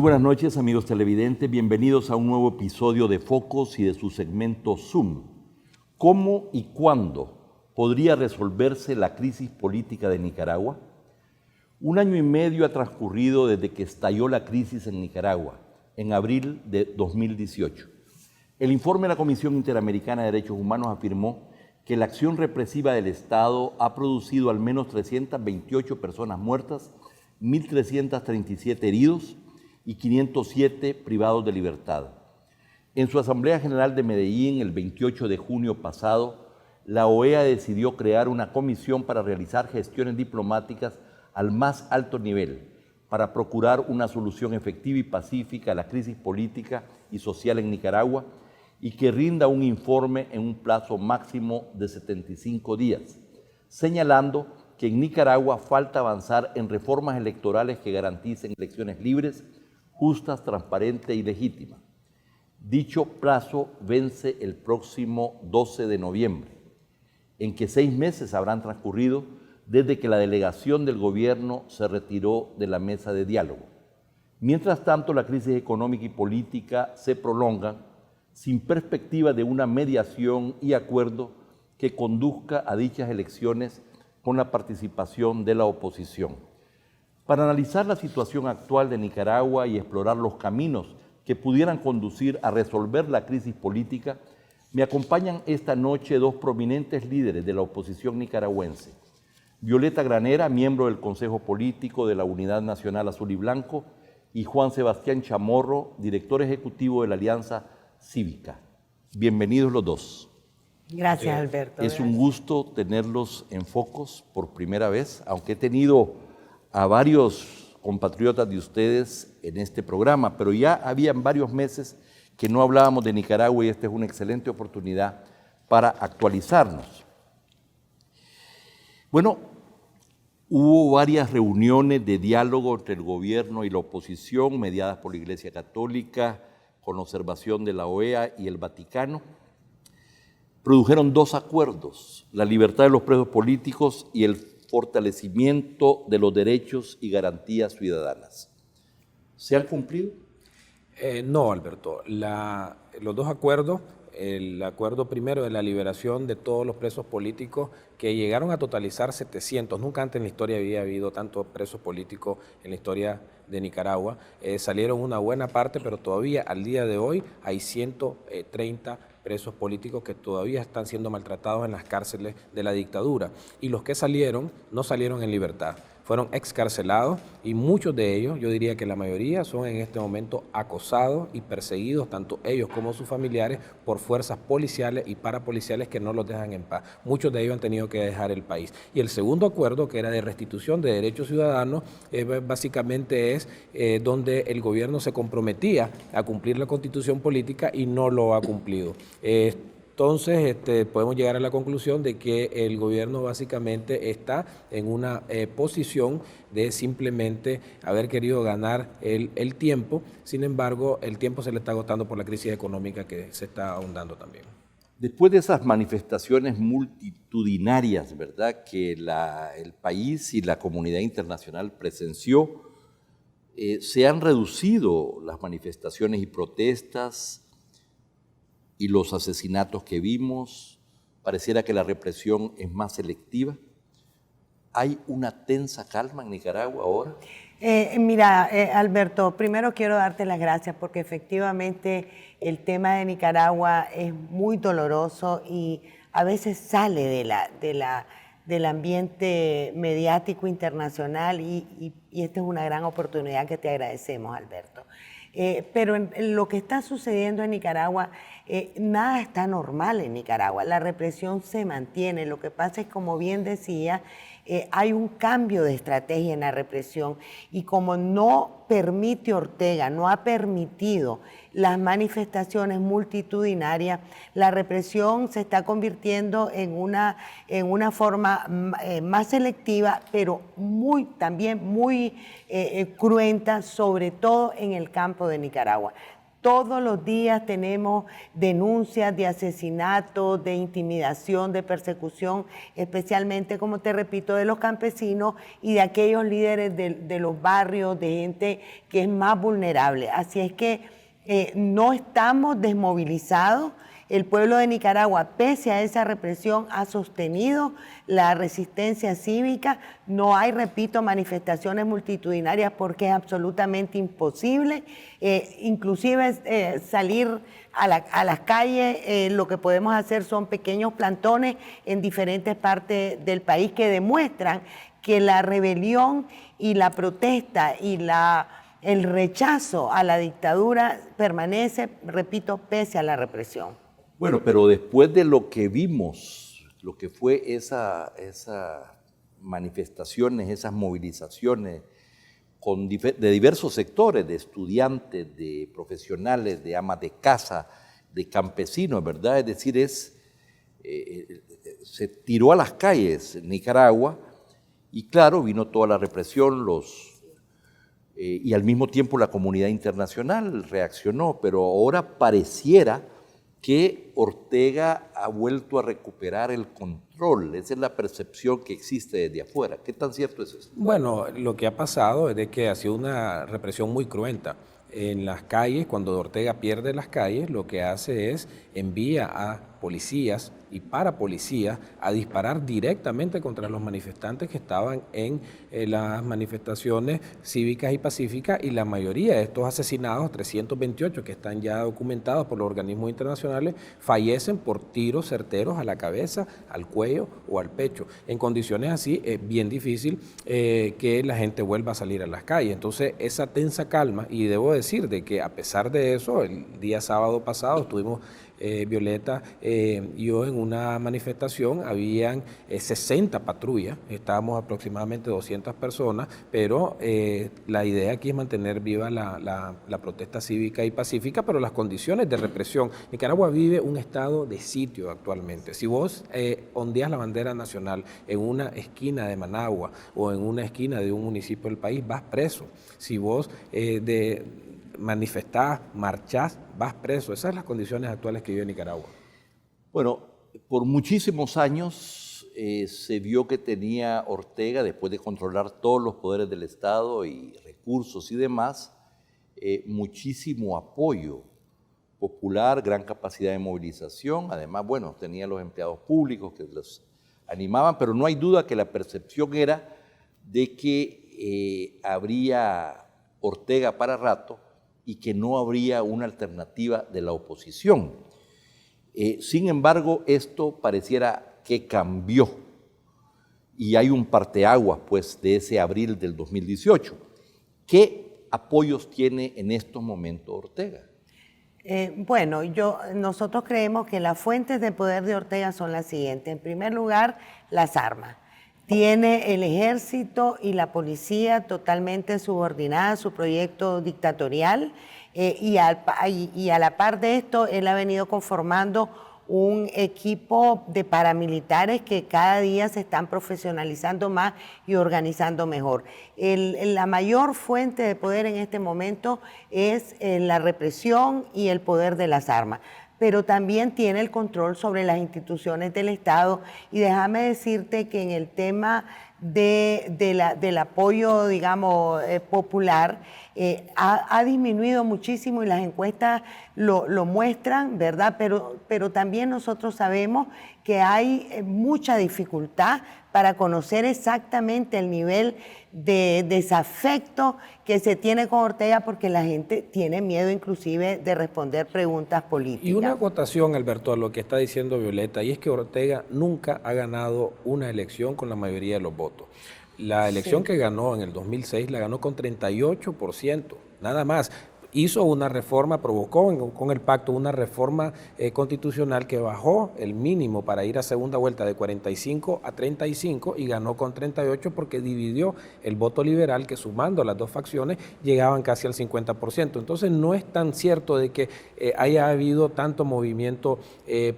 buenas noches, amigos televidentes. Bienvenidos a un nuevo episodio de Focos y de su segmento Zoom. ¿Cómo y cuándo podría resolverse la crisis política de Nicaragua? 1 año y medio ha transcurrido desde que estalló la crisis en Nicaragua, en abril de 2018. El informe de la Comisión Interamericana de Derechos Humanos afirmó que la acción represiva del Estado ha producido al menos 328 personas muertas, 1.337 heridos y 507 privados de libertad. En su Asamblea General de Medellín, el 28 de junio pasado, la OEA decidió crear una comisión para realizar gestiones diplomáticas al más alto nivel para procurar una solución efectiva y pacífica a la crisis política y social en Nicaragua y que rinda un informe en un plazo máximo de 75 días, señalando que en Nicaragua falta avanzar en reformas electorales que garanticen elecciones libres, justas, transparentes y legítimas. Dicho plazo vence el próximo 12 de noviembre, en que 6 meses habrán transcurrido desde que la delegación del gobierno se retiró de la mesa de diálogo. Mientras tanto, la crisis económica y política se prolonga sin perspectiva de una mediación y acuerdo que conduzca a dichas elecciones con la participación de la oposición. Para analizar la situación actual de Nicaragua y explorar los caminos que pudieran conducir a resolver la crisis política, me acompañan esta noche 2 prominentes líderes de la oposición nicaragüense. Violeta Granera, miembro del Consejo Político de la Unidad Nacional Azul y Blanco, y Juan Sebastián Chamorro, director ejecutivo de la Alianza Cívica. Bienvenidos los dos. Gracias, Alberto. Es un gusto tenerlos en Focos por primera vez, aunque he tenido a varios compatriotas de ustedes en este programa, pero ya habían varios meses que no hablábamos de Nicaragua y esta es una excelente oportunidad para actualizarnos. Bueno, hubo varias reuniones de diálogo entre el gobierno y la oposición, mediadas por la Iglesia Católica, con observación de la OEA y el Vaticano. Produjeron 2 acuerdos, la libertad de los presos políticos y el fortalecimiento de los derechos y garantías ciudadanas. ¿Se han cumplido? No, Alberto. Los 2 acuerdos, el acuerdo primero de la liberación de todos los presos políticos que llegaron a totalizar 700, nunca antes en la historia había habido tantos presos políticos en la historia de Nicaragua, salieron una buena parte, pero todavía al día de hoy hay 130 presos políticos que todavía están siendo maltratados en las cárceles de la dictadura. Y los que salieron, no salieron en libertad, fueron excarcelados y muchos de ellos, yo diría que la mayoría, son en este momento acosados y perseguidos, tanto ellos como sus familiares, por fuerzas policiales y parapoliciales que no los dejan en paz. Muchos de ellos han tenido que dejar el país. Y el segundo acuerdo, que era de restitución de derechos ciudadanos, básicamente es donde el gobierno se comprometía a cumplir la constitución política y no lo ha cumplido. Entonces, podemos llegar a la conclusión de que el gobierno básicamente está en una posición de simplemente haber querido ganar el tiempo. Sin embargo, el tiempo se le está agotando por la crisis económica que se está ahondando también. Después de esas manifestaciones multitudinarias, ¿verdad?, que el país y la comunidad internacional presenció, se han reducido las manifestaciones y protestas y los asesinatos que vimos. Pareciera que la represión es más selectiva. ¿Hay una tensa calma en Nicaragua ahora? Mira, Alberto, primero quiero darte las gracias porque efectivamente el tema de Nicaragua es muy doloroso y a veces sale del ambiente mediático internacional y esta es una gran oportunidad que te agradecemos, Alberto. Pero en lo que está sucediendo en Nicaragua, nada está normal en Nicaragua, la represión se mantiene. Lo que pasa es, como bien decía, hay un cambio de estrategia en la represión y como no permite Ortega, no ha permitido las manifestaciones multitudinarias, la represión se está convirtiendo en una forma más selectiva, pero también muy cruenta, sobre todo en el campo de Nicaragua. Todos los días tenemos denuncias de asesinato, de intimidación, de persecución, especialmente, como te repito, de los campesinos y de aquellos líderes de los barrios, de gente que es más vulnerable. Así es que no estamos desmovilizados. El pueblo de Nicaragua, pese a esa represión, ha sostenido la resistencia cívica. No hay, repito, manifestaciones multitudinarias porque es absolutamente imposible. Inclusive salir a las calles, lo que podemos hacer son pequeños plantones en diferentes partes del país que demuestran que la rebelión y la protesta y el rechazo a la dictadura permanece, repito, pese a la represión. Bueno, pero después de lo que vimos, lo que fue esas manifestaciones, esas movilizaciones de diversos sectores, de estudiantes, de profesionales, de amas de casa, de campesinos, ¿verdad? Es decir, se tiró a las calles en Nicaragua y claro, vino toda la represión, y al mismo tiempo la comunidad internacional reaccionó, pero ahora pareciera que Ortega ha vuelto a recuperar el control. Esa es la percepción que existe desde afuera. ¿Qué tan cierto es eso? Bueno, lo que ha pasado es de que ha sido una represión muy cruenta. En las calles, cuando Ortega pierde las calles, lo que hace es envía a policías y parapolicías a disparar directamente contra los manifestantes que estaban en las manifestaciones cívicas y pacíficas, y la mayoría de estos asesinados, 328 que están ya documentados por los organismos internacionales, fallecen por tiros certeros a la cabeza, al cuello o al pecho. En condiciones así es bien difícil que la gente vuelva a salir a las calles. Entonces esa tensa calma, y debo decir de que a pesar de eso, el día sábado pasado estuvimos Violeta y yo en una manifestación, habían 60 patrullas, estábamos aproximadamente 200 personas, pero la idea aquí es mantener viva la protesta cívica y pacífica, pero las condiciones de represión. Nicaragua vive un estado de sitio actualmente. Si vos ondeas la bandera nacional en una esquina de Managua o en una esquina de un municipio del país, vas preso. Si vos manifestás, marchás, vas preso. Esas son las condiciones actuales que vive Nicaragua. Bueno, por muchísimos años se vio que tenía Ortega, después de controlar todos los poderes del Estado y recursos y demás, muchísimo apoyo popular, gran capacidad de movilización. Además, bueno, tenía los empleados públicos que los animaban, pero no hay duda que la percepción era de que habría Ortega para rato y que no habría una alternativa de la oposición. Sin embargo, esto pareciera que cambió y hay un parteaguas pues, de ese abril del 2018. ¿Qué apoyos tiene en estos momentos Ortega? Bueno, nosotros creemos que las fuentes de poder de Ortega son las siguientes. En primer lugar, las armas. Tiene el ejército y la policía totalmente subordinadas a su proyecto dictatorial y a la par de esto, él ha venido conformando un equipo de paramilitares que cada día se están profesionalizando más y organizando mejor. La mayor fuente de poder en este momento es la represión y el poder de las armas, pero también tiene el control sobre las instituciones del Estado. Y déjame decirte que en el tema del apoyo, digamos, popular, ha disminuido muchísimo y las encuestas lo muestran, ¿verdad? Pero también nosotros sabemos que hay mucha dificultad para conocer exactamente el nivel de desafecto que se tiene con Ortega, porque la gente tiene miedo inclusive de responder preguntas políticas. Y una acotación, Alberto, a lo que está diciendo Violeta, y es que Ortega nunca ha ganado una elección con la mayoría de los votos. La elección que ganó en el 2006 la ganó con 38%, nada más. Hizo una reforma, provocó con el pacto una reforma constitucional que bajó el mínimo para ir a segunda vuelta de 45 a 35 y ganó con 38 porque dividió el voto liberal, que sumando las dos facciones llegaban casi al 50%. Entonces no es tan cierto de que haya habido tanto movimiento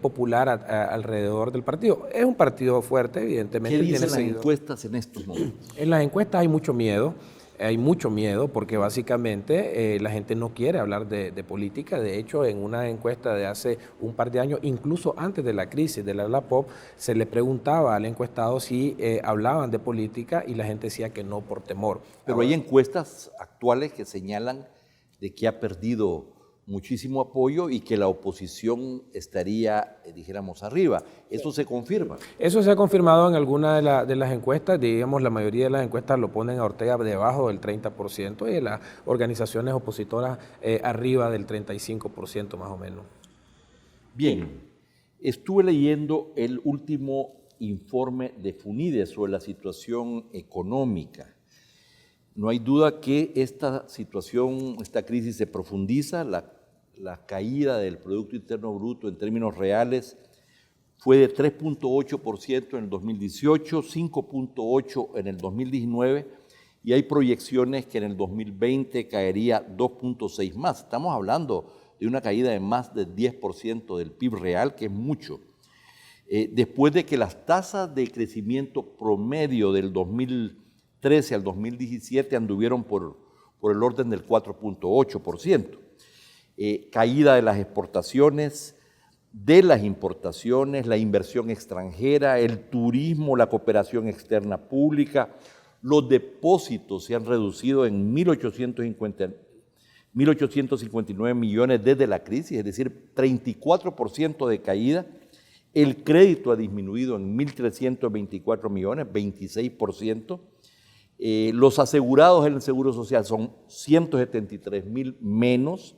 popular alrededor del partido. Es un partido fuerte, evidentemente. ¿Qué dicen las encuestas en estos momentos? En las encuestas hay mucho miedo. hay mucho miedo porque básicamente la gente no quiere hablar de política. De hecho, en una encuesta de hace un par de años, incluso antes de la crisis de la POP, se le preguntaba al encuestado si hablaban de política y la gente decía que no por temor. Pero hay encuestas actuales que señalan de que ha perdido muchísimo apoyo y que la oposición estaría, dijéramos, arriba. ¿Eso se confirma? Eso se ha confirmado en algunas de las encuestas. Digamos, la mayoría de las encuestas lo ponen a Ortega debajo del 30% y las organizaciones opositoras arriba del 35% más o menos. Bien, estuve leyendo el último informe de FUNIDE sobre la situación económica. No hay duda que esta situación, esta crisis se profundiza, la caída del Producto Interno Bruto en términos reales fue de 3.8% en el 2018, 5.8% en el 2019 y hay proyecciones que en el 2020 caería 2.6% más. Estamos hablando de una caída de más del 10% del PIB real, que es mucho. Después de que las tasas de crecimiento promedio del 2013 al 2017 anduvieron por el orden del 4.8%. Caída de las exportaciones, de las importaciones, la inversión extranjera, el turismo, la cooperación externa pública, los depósitos se han reducido en 1.859 millones desde la crisis, es decir, 34% de caída. El crédito ha disminuido en 1.324 millones, 26%. Los asegurados en el Seguro Social son 173,000 menos.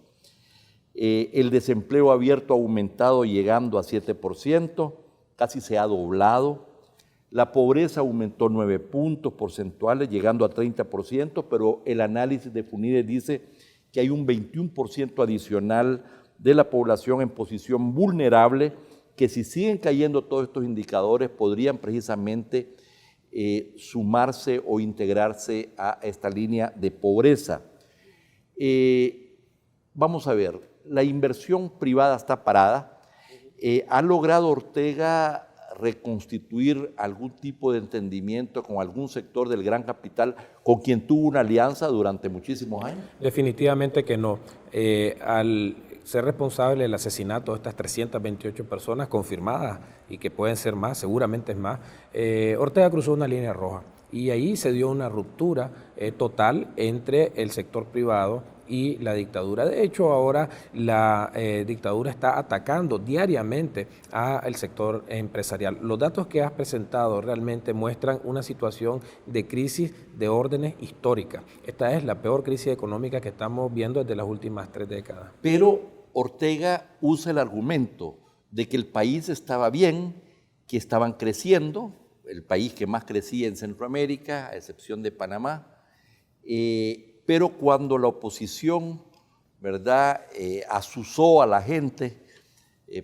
El desempleo abierto ha aumentado llegando a 7%, casi se ha doblado. La pobreza aumentó 9 puntos porcentuales, llegando a 30%, pero el análisis de FUNIDE dice que hay un 21% adicional de la población en posición vulnerable, que si siguen cayendo todos estos indicadores podrían precisamente sumarse o integrarse a esta línea de pobreza. Vamos a ver, la inversión privada está parada. ¿Ha logrado Ortega reconstituir algún tipo de entendimiento con algún sector del gran capital con quien tuvo una alianza durante muchísimos años? Definitivamente que no. Al ser responsable del asesinato de estas 328 personas confirmadas y que pueden ser más, seguramente es más, Ortega cruzó una línea roja y ahí se dio una ruptura total entre el sector privado y la dictadura. De hecho, ahora la dictadura está atacando diariamente al sector empresarial. Los datos que has presentado realmente muestran una situación de crisis de órdenes históricas. Esta es la peor crisis económica que estamos viendo desde las últimas 3 décadas. Pero Ortega usa el argumento de que el país estaba bien, que estaban creciendo, el país que más crecía en Centroamérica, a excepción de Panamá, pero cuando la oposición, ¿verdad?, azuzó a la gente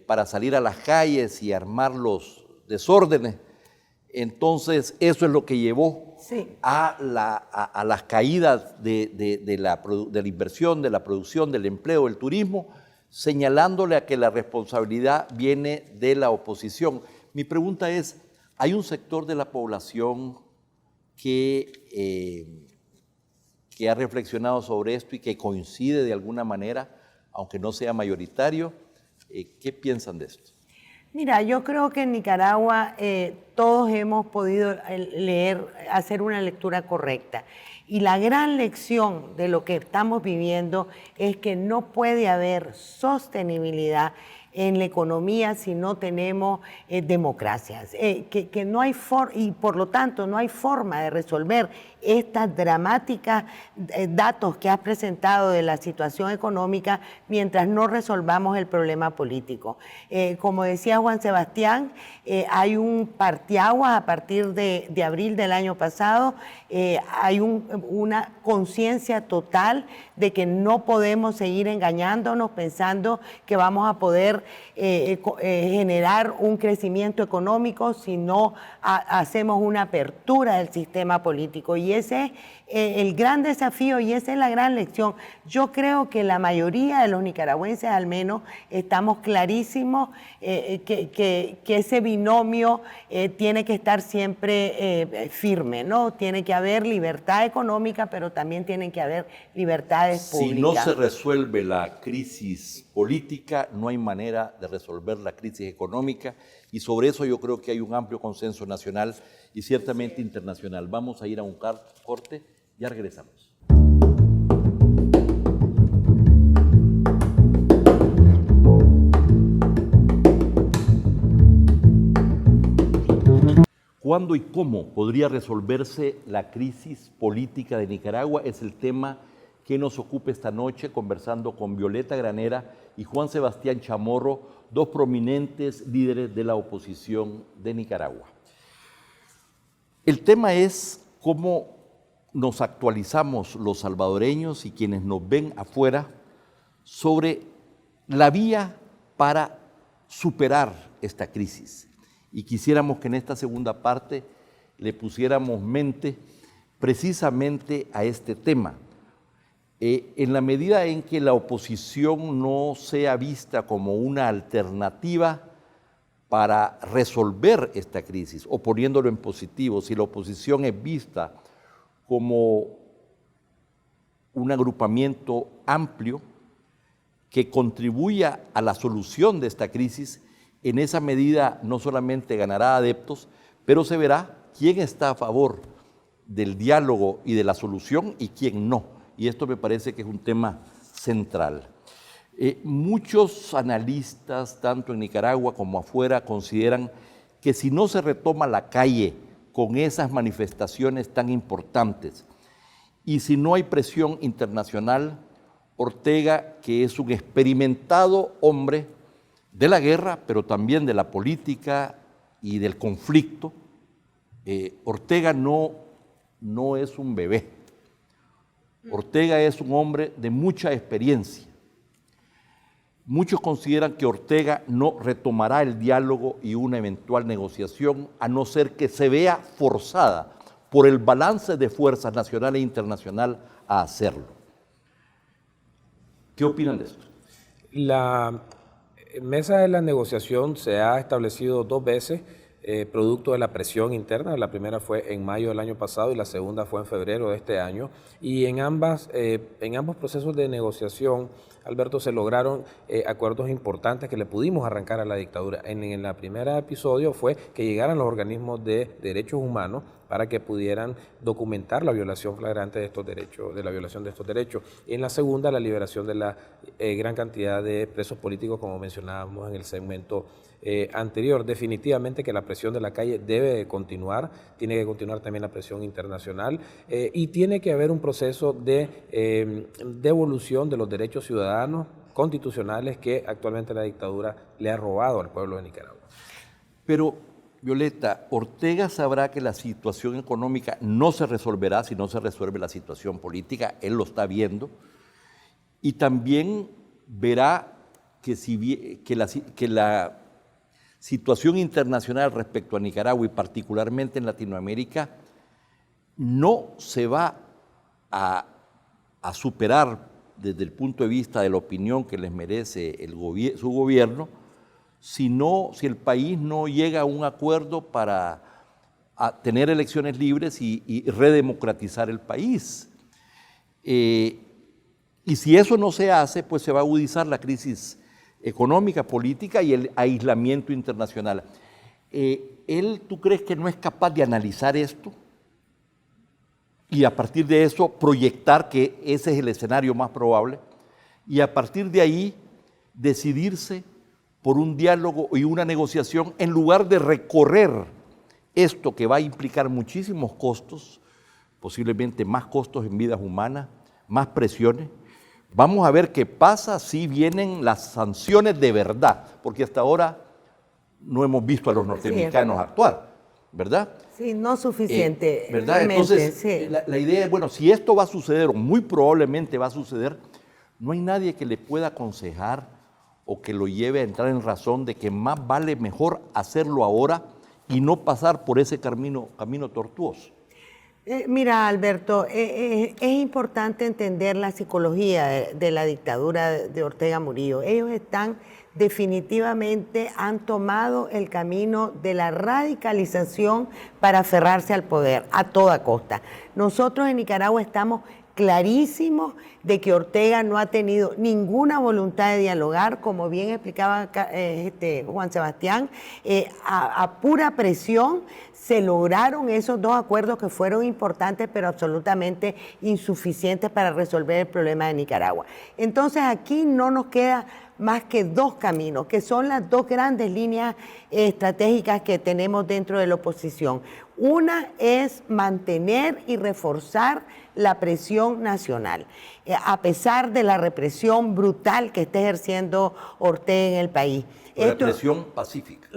para salir a las calles y armar los desórdenes, entonces eso es lo que llevó a las caídas de la inversión, de la producción, del empleo, del turismo, señalándole a que la responsabilidad viene de la oposición. Mi pregunta es, ¿hay un sector de la población que ha reflexionado sobre esto y que coincide de alguna manera, aunque no sea mayoritario? ¿Qué piensan de esto? Mira, yo creo que en Nicaragua todos hemos podido leer, hacer una lectura correcta. Y la gran lección de lo que estamos viviendo es que no puede haber sostenibilidad en la economía si no tenemos democracias, que no hay y por lo tanto no hay forma de resolver estas dramáticas datos que has presentado de la situación económica mientras no resolvamos el problema político. Como decía Juan Sebastián, hay un parteaguas a partir de abril del año pasado, hay una conciencia total de que no podemos seguir engañándonos pensando que vamos a poder poder generar un crecimiento económico si no hacemos una apertura del sistema político. Y ese es el gran desafío y esa es la gran lección. Yo creo que la mayoría de los nicaragüenses al menos estamos clarísimos que ese binomio tiene que estar siempre firme, ¿no? Tiene que haber libertad económica, pero también tienen que haber libertades públicas. Si no se resuelve la crisis política, no hay manera de resolver la crisis económica, y sobre eso yo creo que hay un amplio consenso nacional y ciertamente internacional. Vamos a ir a un corte, ya regresamos. ¿Cuándo y cómo podría resolverse la crisis política de Nicaragua? Es el tema que nos ocupa esta noche, conversando con Violeta Granera y Juan Sebastián Chamorro, dos prominentes líderes de la oposición de Nicaragua. El tema es cómo nos actualizamos los salvadoreños y quienes nos ven afuera sobre la vía para superar esta crisis. Y quisiéramos que en esta segunda parte le pusiéramos mente precisamente a este tema. En la medida en que la oposición no sea vista como una alternativa para resolver esta crisis, o poniéndolo en positivo, si la oposición es vista como un agrupamiento amplio que contribuya a la solución de esta crisis, en esa medida no solamente ganará adeptos, pero se verá quién está a favor del diálogo y de la solución y quién no. Y esto me parece que es un tema central. Muchos analistas, tanto en Nicaragua como afuera, consideran que si no se retoma la calle con esas manifestaciones tan importantes y si no hay presión internacional, Ortega, que es un experimentado hombre de la guerra, pero también de la política y del conflicto, Ortega no es un bebé. Ortega es un hombre de mucha experiencia. Muchos consideran que Ortega no retomará el diálogo y una eventual negociación, a no ser que se vea forzada por el balance de fuerzas nacional e internacional a hacerlo. ¿Qué opinan de esto? La mesa de la negociación se ha establecido 2 veces, producto de la presión interna. La primera fue en mayo del año pasado y la segunda fue en febrero de este año. Y en ambos procesos de negociación, Alberto, se lograron acuerdos importantes que le pudimos arrancar a la dictadura. En el primer episodio fue que llegaran los organismos de derechos humanos para que pudieran documentar la violación flagrante de estos derechos, de la violación de estos derechos. Y en la segunda, la liberación de la gran cantidad de presos políticos, como mencionábamos en el segmento anterior. Definitivamente que la presión de la calle debe continuar, tiene que continuar también la presión internacional y tiene que haber un proceso de devolución de los derechos ciudadanos constitucionales que actualmente la dictadura le ha robado al pueblo de Nicaragua. Pero, Violeta, Ortega sabrá que la situación económica no se resolverá si no se resuelve la situación política, él lo está viendo, y también verá que la situación internacional respecto a Nicaragua y particularmente en Latinoamérica no se va a superar desde el punto de vista de la opinión que les merece su gobierno, si el país no llega a un acuerdo para tener elecciones libres y redemocratizar el país. Y si eso no se hace, pues se va a agudizar la crisis económica, política y el aislamiento internacional. ¿Tú crees que no es capaz de analizar esto? Y a partir de eso proyectar que ese es el escenario más probable y a partir de ahí decidirse por un diálogo y una negociación en lugar de recorrer esto que va a implicar muchísimos costos, posiblemente más costos en vidas humanas, más presiones. Vamos a ver qué pasa si vienen las sanciones de verdad, porque hasta ahora no hemos visto a los norteamericanos actuar, ¿verdad? Sí, no suficiente. ¿Verdad? Entonces, sí. la idea es, bueno, si esto va a suceder, o muy probablemente va a suceder, no hay nadie que le pueda aconsejar o que lo lleve a entrar en razón de que más vale mejor hacerlo ahora y no pasar por ese camino tortuoso? Mira, Alberto, es importante entender la psicología de la dictadura de Ortega Murillo. Ellos definitivamente han tomado el camino de la radicalización para aferrarse al poder a toda costa. Nosotros en Nicaragua estamos clarísimos de que Ortega no ha tenido ninguna voluntad de dialogar, como bien explicaba Juan Sebastián, a pura presión se lograron esos dos acuerdos que fueron importantes, pero absolutamente insuficientes para resolver el problema de Nicaragua. Entonces aquí no nos queda más que dos caminos, que son las dos grandes líneas estratégicas que tenemos dentro de la oposición. Una es mantener y reforzar la presión nacional, a pesar de la represión brutal que está ejerciendo Ortega en el país. La presión pacífica.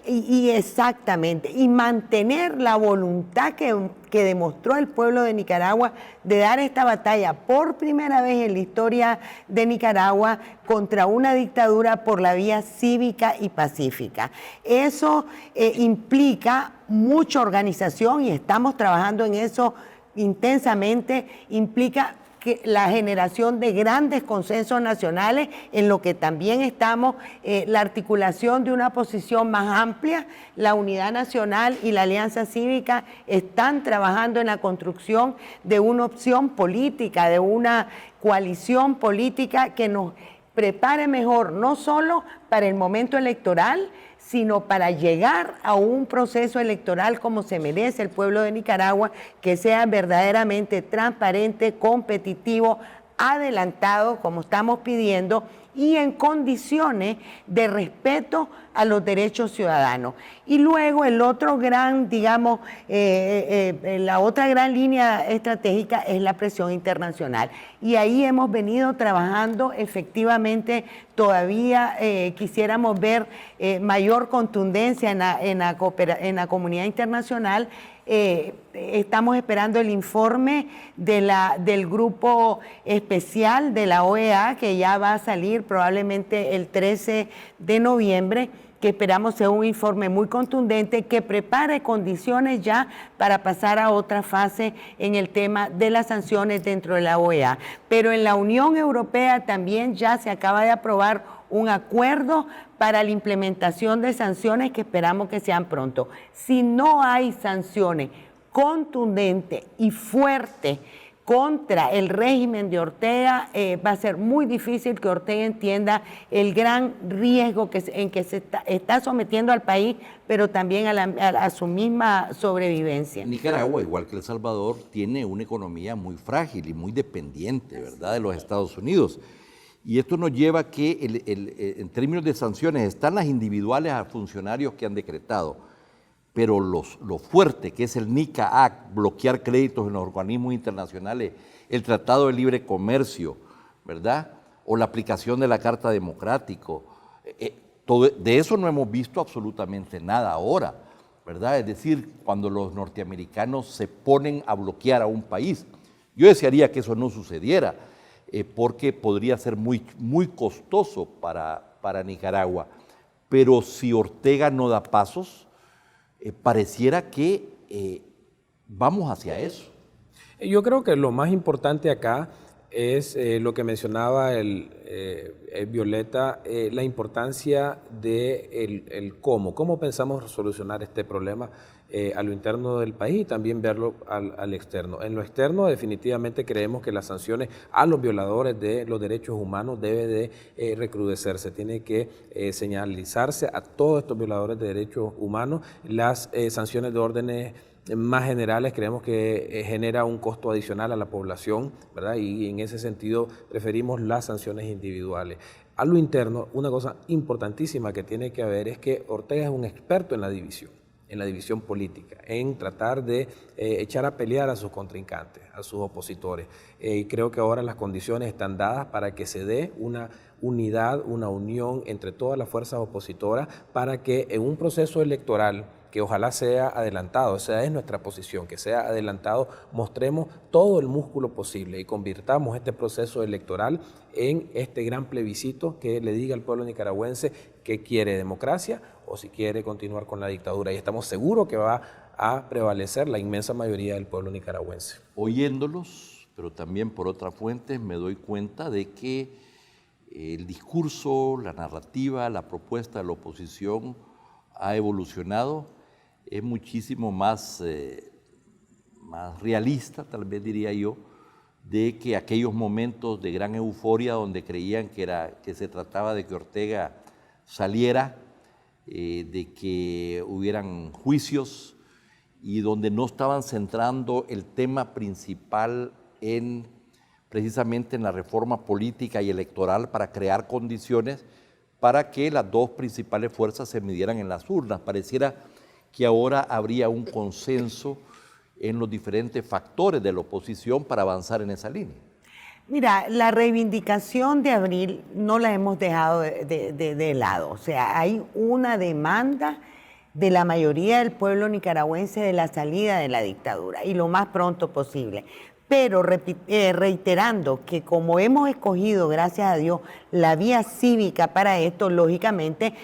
Y exactamente, y mantener la voluntad que demostró el pueblo de Nicaragua de dar esta batalla por primera vez en la historia de Nicaragua contra una dictadura por la vía cívica y pacífica. Eso implica mucha organización y estamos trabajando en eso intensamente, implica la generación de grandes consensos nacionales, en lo que también estamos, la articulación de una posición más amplia. La Unidad Nacional y la Alianza Cívica están trabajando en la construcción de una opción política, de una coalición política que nos prepare mejor, no solo para el momento electoral, sino para llegar a un proceso electoral como se merece el pueblo de Nicaragua, que sea verdaderamente transparente, competitivo, adelantado, como estamos pidiendo, y en condiciones de respeto a los derechos ciudadanos. Y luego el otro gran, digamos, la otra gran línea estratégica es la presión internacional. Y ahí hemos venido trabajando efectivamente, todavía quisiéramos ver mayor contundencia en la comunidad internacional. Estamos esperando el informe del grupo especial de la OEA, que ya va a salir probablemente el 13 de noviembre, que esperamos sea un informe muy contundente que prepare condiciones ya para pasar a otra fase en el tema de las sanciones dentro de la OEA. Pero en la Unión Europea también ya se acaba de aprobar un acuerdo para la implementación de sanciones que esperamos que sean pronto. Si no hay sanciones contundentes y fuertes contra el régimen de Ortega, va a ser muy difícil que Ortega entienda el gran riesgo en que se está sometiendo al país, pero también a su misma sobrevivencia. Nicaragua, igual que El Salvador, tiene una economía muy frágil y muy dependiente, ¿verdad?, de los Estados Unidos. Y esto nos lleva a que en términos de sanciones están las individuales a funcionarios que han decretado, pero lo fuerte que es el NICA Act, bloquear créditos en los organismos internacionales, el Tratado de Libre Comercio, ¿verdad?, o la aplicación de la Carta Democrática, de eso no hemos visto absolutamente nada ahora, ¿verdad? Es decir, cuando los norteamericanos se ponen a bloquear a un país. Yo desearía que eso no sucediera, porque podría ser muy costoso para Nicaragua. Pero si Ortega no da pasos, pareciera que vamos hacia eso. Yo creo que lo más importante acá es lo que mencionaba Violeta, la importancia de el cómo pensamos solucionar este problema a lo interno del país y también verlo al externo. En lo externo definitivamente creemos que las sanciones a los violadores de los derechos humanos debe de recrudecerse, tiene que señalizarse a todos estos violadores de derechos humanos. Las sanciones de órdenes más generales creemos que genera un costo adicional a la población, ¿verdad? Y en ese sentido preferimos las sanciones individuales. A lo interno, una cosa importantísima que tiene que haber es que Ortega es un experto en la división política, en tratar de echar a pelear a sus contrincantes, a sus opositores. Creo que ahora las condiciones están dadas para que se dé una unidad, una unión entre todas las fuerzas opositoras para que en un proceso electoral que ojalá sea adelantado, esa es nuestra posición, que sea adelantado, mostremos todo el músculo posible y convirtamos este proceso electoral en este gran plebiscito que le diga al pueblo nicaragüense que quiere democracia o si quiere continuar con la dictadura. Y estamos seguros que va a prevalecer la inmensa mayoría del pueblo nicaragüense. Oyéndolos, pero también por otras fuentes, me doy cuenta de que el discurso, la narrativa, la propuesta de la oposición ha evolucionado, es muchísimo más realista, tal vez diría yo, de que aquellos momentos de gran euforia donde creían que se trataba de que Ortega saliera, de que hubieran juicios y donde no estaban centrando el tema principal precisamente en la reforma política y electoral para crear condiciones para que las dos principales fuerzas se midieran en las urnas. Pareciera que ahora habría un consenso en los diferentes factores de la oposición para avanzar en esa línea. Mira, la reivindicación de abril no la hemos dejado de lado. O sea, hay una demanda de la mayoría del pueblo nicaragüense de la salida de la dictadura y lo más pronto posible. Pero reiterando que como hemos escogido, gracias a Dios, la vía cívica para esto, lógicamente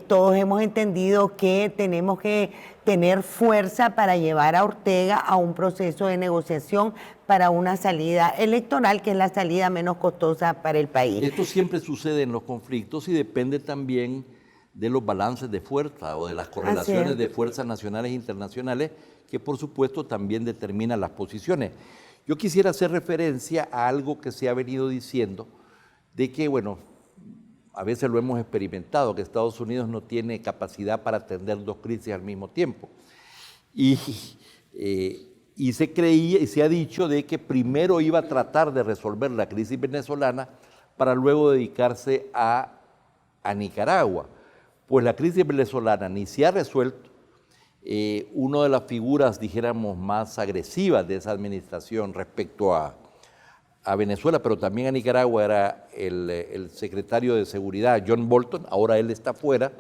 todos hemos entendido que tenemos que tener fuerza para llevar a Ortega a un proceso de negociación para una salida electoral, que es la salida menos costosa para el país. Esto siempre sucede en los conflictos y depende también de los balances de fuerza o de las correlaciones de fuerzas nacionales e internacionales, que por supuesto también determinan las posiciones. Yo quisiera hacer referencia a algo que se ha venido diciendo, de que, bueno, a veces lo hemos experimentado, que Estados Unidos no tiene capacidad para atender dos crisis al mismo tiempo. Y se creía y se ha dicho de que primero iba a tratar de resolver la crisis venezolana para luego dedicarse a Nicaragua. Pues la crisis venezolana ni se ha resuelto. Una de las figuras, dijéramos, más agresivas de esa administración respecto a Venezuela, pero también a Nicaragua, era el secretario de Seguridad, John Bolton. Ahora él está fuera.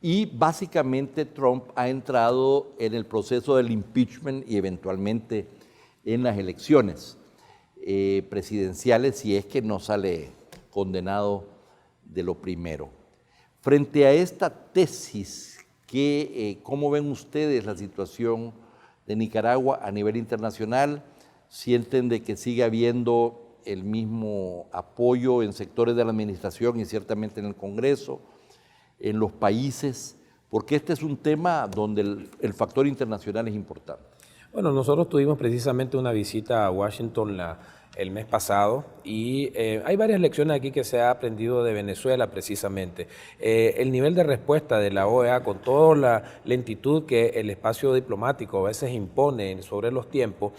Y básicamente Trump ha entrado en el proceso del impeachment y eventualmente en las elecciones presidenciales, si es que no sale condenado de lo primero. Frente a esta tesis, ¿cómo ven ustedes la situación de Nicaragua a nivel internacional? ¿Sienten de que sigue habiendo el mismo apoyo en sectores de la administración y ciertamente en el Congreso, en los países? Porque este es un tema donde el factor internacional es importante. Bueno, nosotros tuvimos precisamente una visita a Washington el mes pasado y hay varias lecciones aquí que se ha aprendido de Venezuela precisamente. El nivel de respuesta de la OEA, con toda la lentitud que el espacio diplomático a veces impone sobre los tiempos,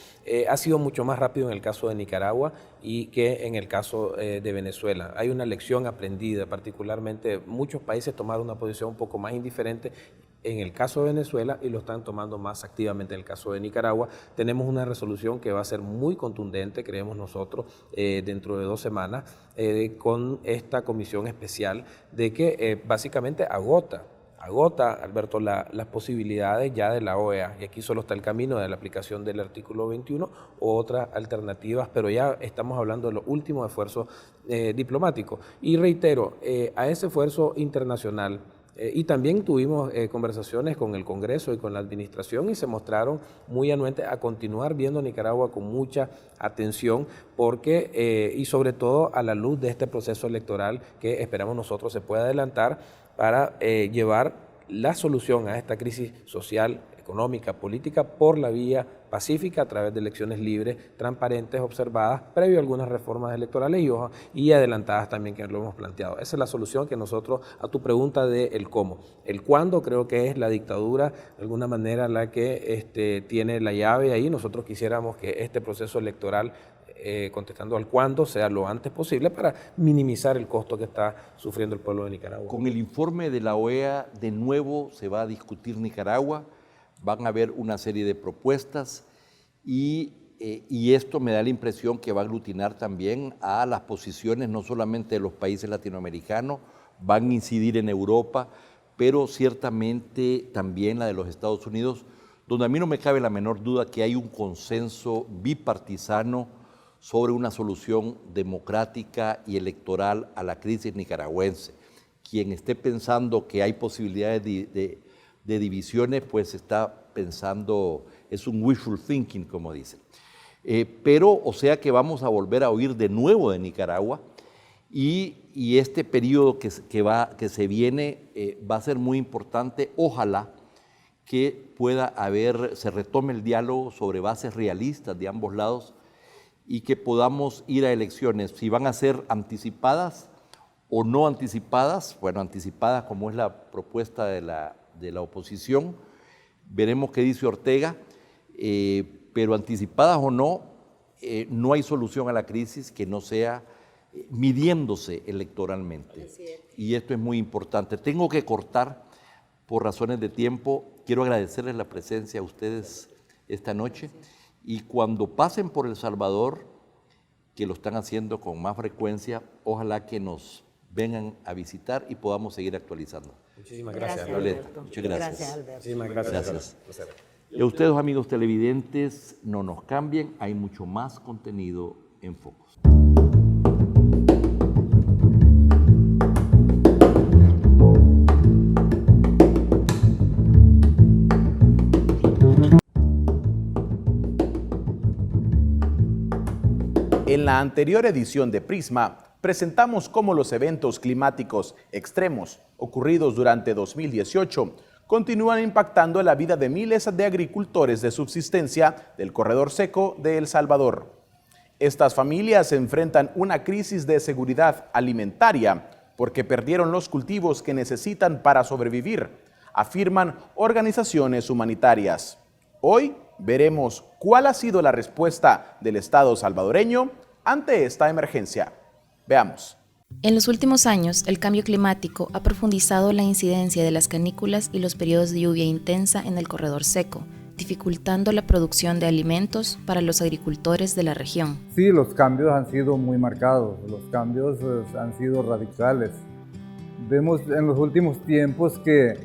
ha sido mucho más rápido en el caso de Nicaragua y que en el caso de Venezuela. Hay una lección aprendida, particularmente muchos países tomaron una posición un poco más indiferente en el caso de Venezuela y lo están tomando más activamente en el caso de Nicaragua. Tenemos una resolución que va a ser muy contundente, creemos nosotros, dentro de 2 semanas, con esta comisión especial de que básicamente agota, Alberto, las posibilidades ya de la OEA, y aquí solo está el camino de la aplicación del artículo 21 o otras alternativas, pero ya estamos hablando de los últimos esfuerzos diplomáticos. Y reitero, a ese esfuerzo internacional, y también tuvimos conversaciones con el Congreso y con la administración y se mostraron muy anuentes a continuar viendo a Nicaragua con mucha atención porque, y sobre todo a la luz de este proceso electoral que esperamos nosotros se pueda adelantar para llevar la solución a esta crisis social, económica, política por la vía pacífica a través de elecciones libres, transparentes, observadas, previo a algunas reformas electorales y adelantadas también que lo hemos planteado. Esa es la solución que nosotros, a tu pregunta de el cómo. El cuándo creo que es la dictadura, de alguna manera la que tiene la llave ahí. Nosotros quisiéramos que este proceso electoral, contestando al cuándo, sea lo antes posible para minimizar el costo que está sufriendo el pueblo de Nicaragua. Con el informe de la OEA, de nuevo se va a discutir Nicaragua. Van a haber una serie de propuestas y esto me da la impresión que va a aglutinar también a las posiciones no solamente de los países latinoamericanos, van a incidir en Europa, pero ciertamente también la de los Estados Unidos, donde a mí no me cabe la menor duda que hay un consenso bipartisano sobre una solución democrática y electoral a la crisis nicaragüense. Quien esté pensando que hay posibilidades de divisiones, pues está pensando, es un wishful thinking, como dicen. Pero, o sea que vamos a volver a oír de nuevo de Nicaragua y este periodo que se viene va a ser muy importante. Ojalá que se retome el diálogo sobre bases realistas de ambos lados y que podamos ir a elecciones. Si van a ser anticipadas o no anticipadas, bueno, anticipadas como es la propuesta de la oposición, veremos qué dice Ortega, pero anticipadas o no, no hay solución a la crisis que no sea midiéndose electoralmente. Y esto es muy importante. Tengo que cortar por razones de tiempo. Quiero agradecerles la presencia a ustedes esta noche y cuando pasen por El Salvador, que lo están haciendo con más frecuencia, ojalá que nos vengan a visitar y podamos seguir actualizando. Muchísimas gracias, Alberto. Muchas gracias. Gracias, Alberto. Muchísimas gracias. Y a ustedes, amigos televidentes, no nos cambien, hay mucho más contenido en Focos. En la anterior edición de Prisma, presentamos cómo los eventos climáticos extremos ocurridos durante 2018 continúan impactando la vida de miles de agricultores de subsistencia del corredor seco de El Salvador. Estas familias enfrentan una crisis de seguridad alimentaria porque perdieron los cultivos que necesitan para sobrevivir, afirman organizaciones humanitarias. Hoy veremos cuál ha sido la respuesta del Estado salvadoreño ante esta emergencia. Veamos. En los últimos años, el cambio climático ha profundizado la incidencia de las canículas y los periodos de lluvia intensa en el corredor seco, dificultando la producción de alimentos para los agricultores de la región. Sí, los cambios han sido muy marcados, los cambios han sido radicales. Vemos en los últimos tiempos que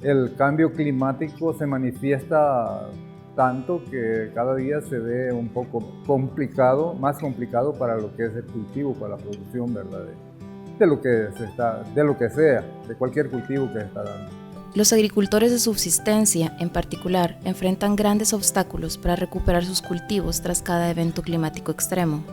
el cambio climático se manifiesta tanto que cada día se ve un poco complicado, más complicado para lo que es el cultivo, para la producción, ¿verdad? De lo que sea, de cualquier cultivo que se está dando. Los agricultores de subsistencia, en particular, enfrentan grandes obstáculos para recuperar sus cultivos tras cada evento climático extremo.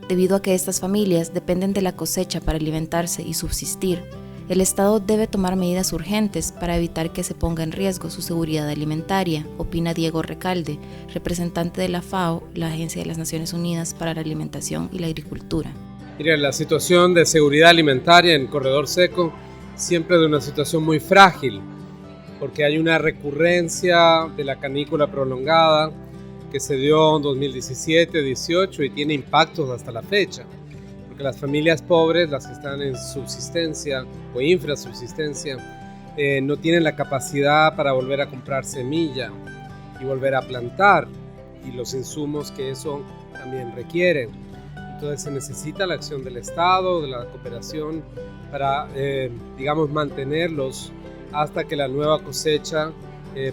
Debido a que estas familias dependen de la cosecha para alimentarse y subsistir, el Estado debe tomar medidas urgentes para evitar que se ponga en riesgo su seguridad alimentaria, opina Diego Recalde, representante de la FAO, la Agencia de las Naciones Unidas para la Alimentación y la Agricultura. Mira, la situación de seguridad alimentaria en Corredor Seco siempre de una situación muy frágil, porque hay una recurrencia de la canícula prolongada que se dio en 2017-18 y tiene impactos hasta la fecha. Porque las familias pobres, las que están en subsistencia o infrasubsistencia, no tienen la capacidad para volver a comprar semilla y volver a plantar y los insumos que eso también requiere. Entonces se necesita la acción del Estado, de la cooperación para, mantenerlos hasta que la nueva cosecha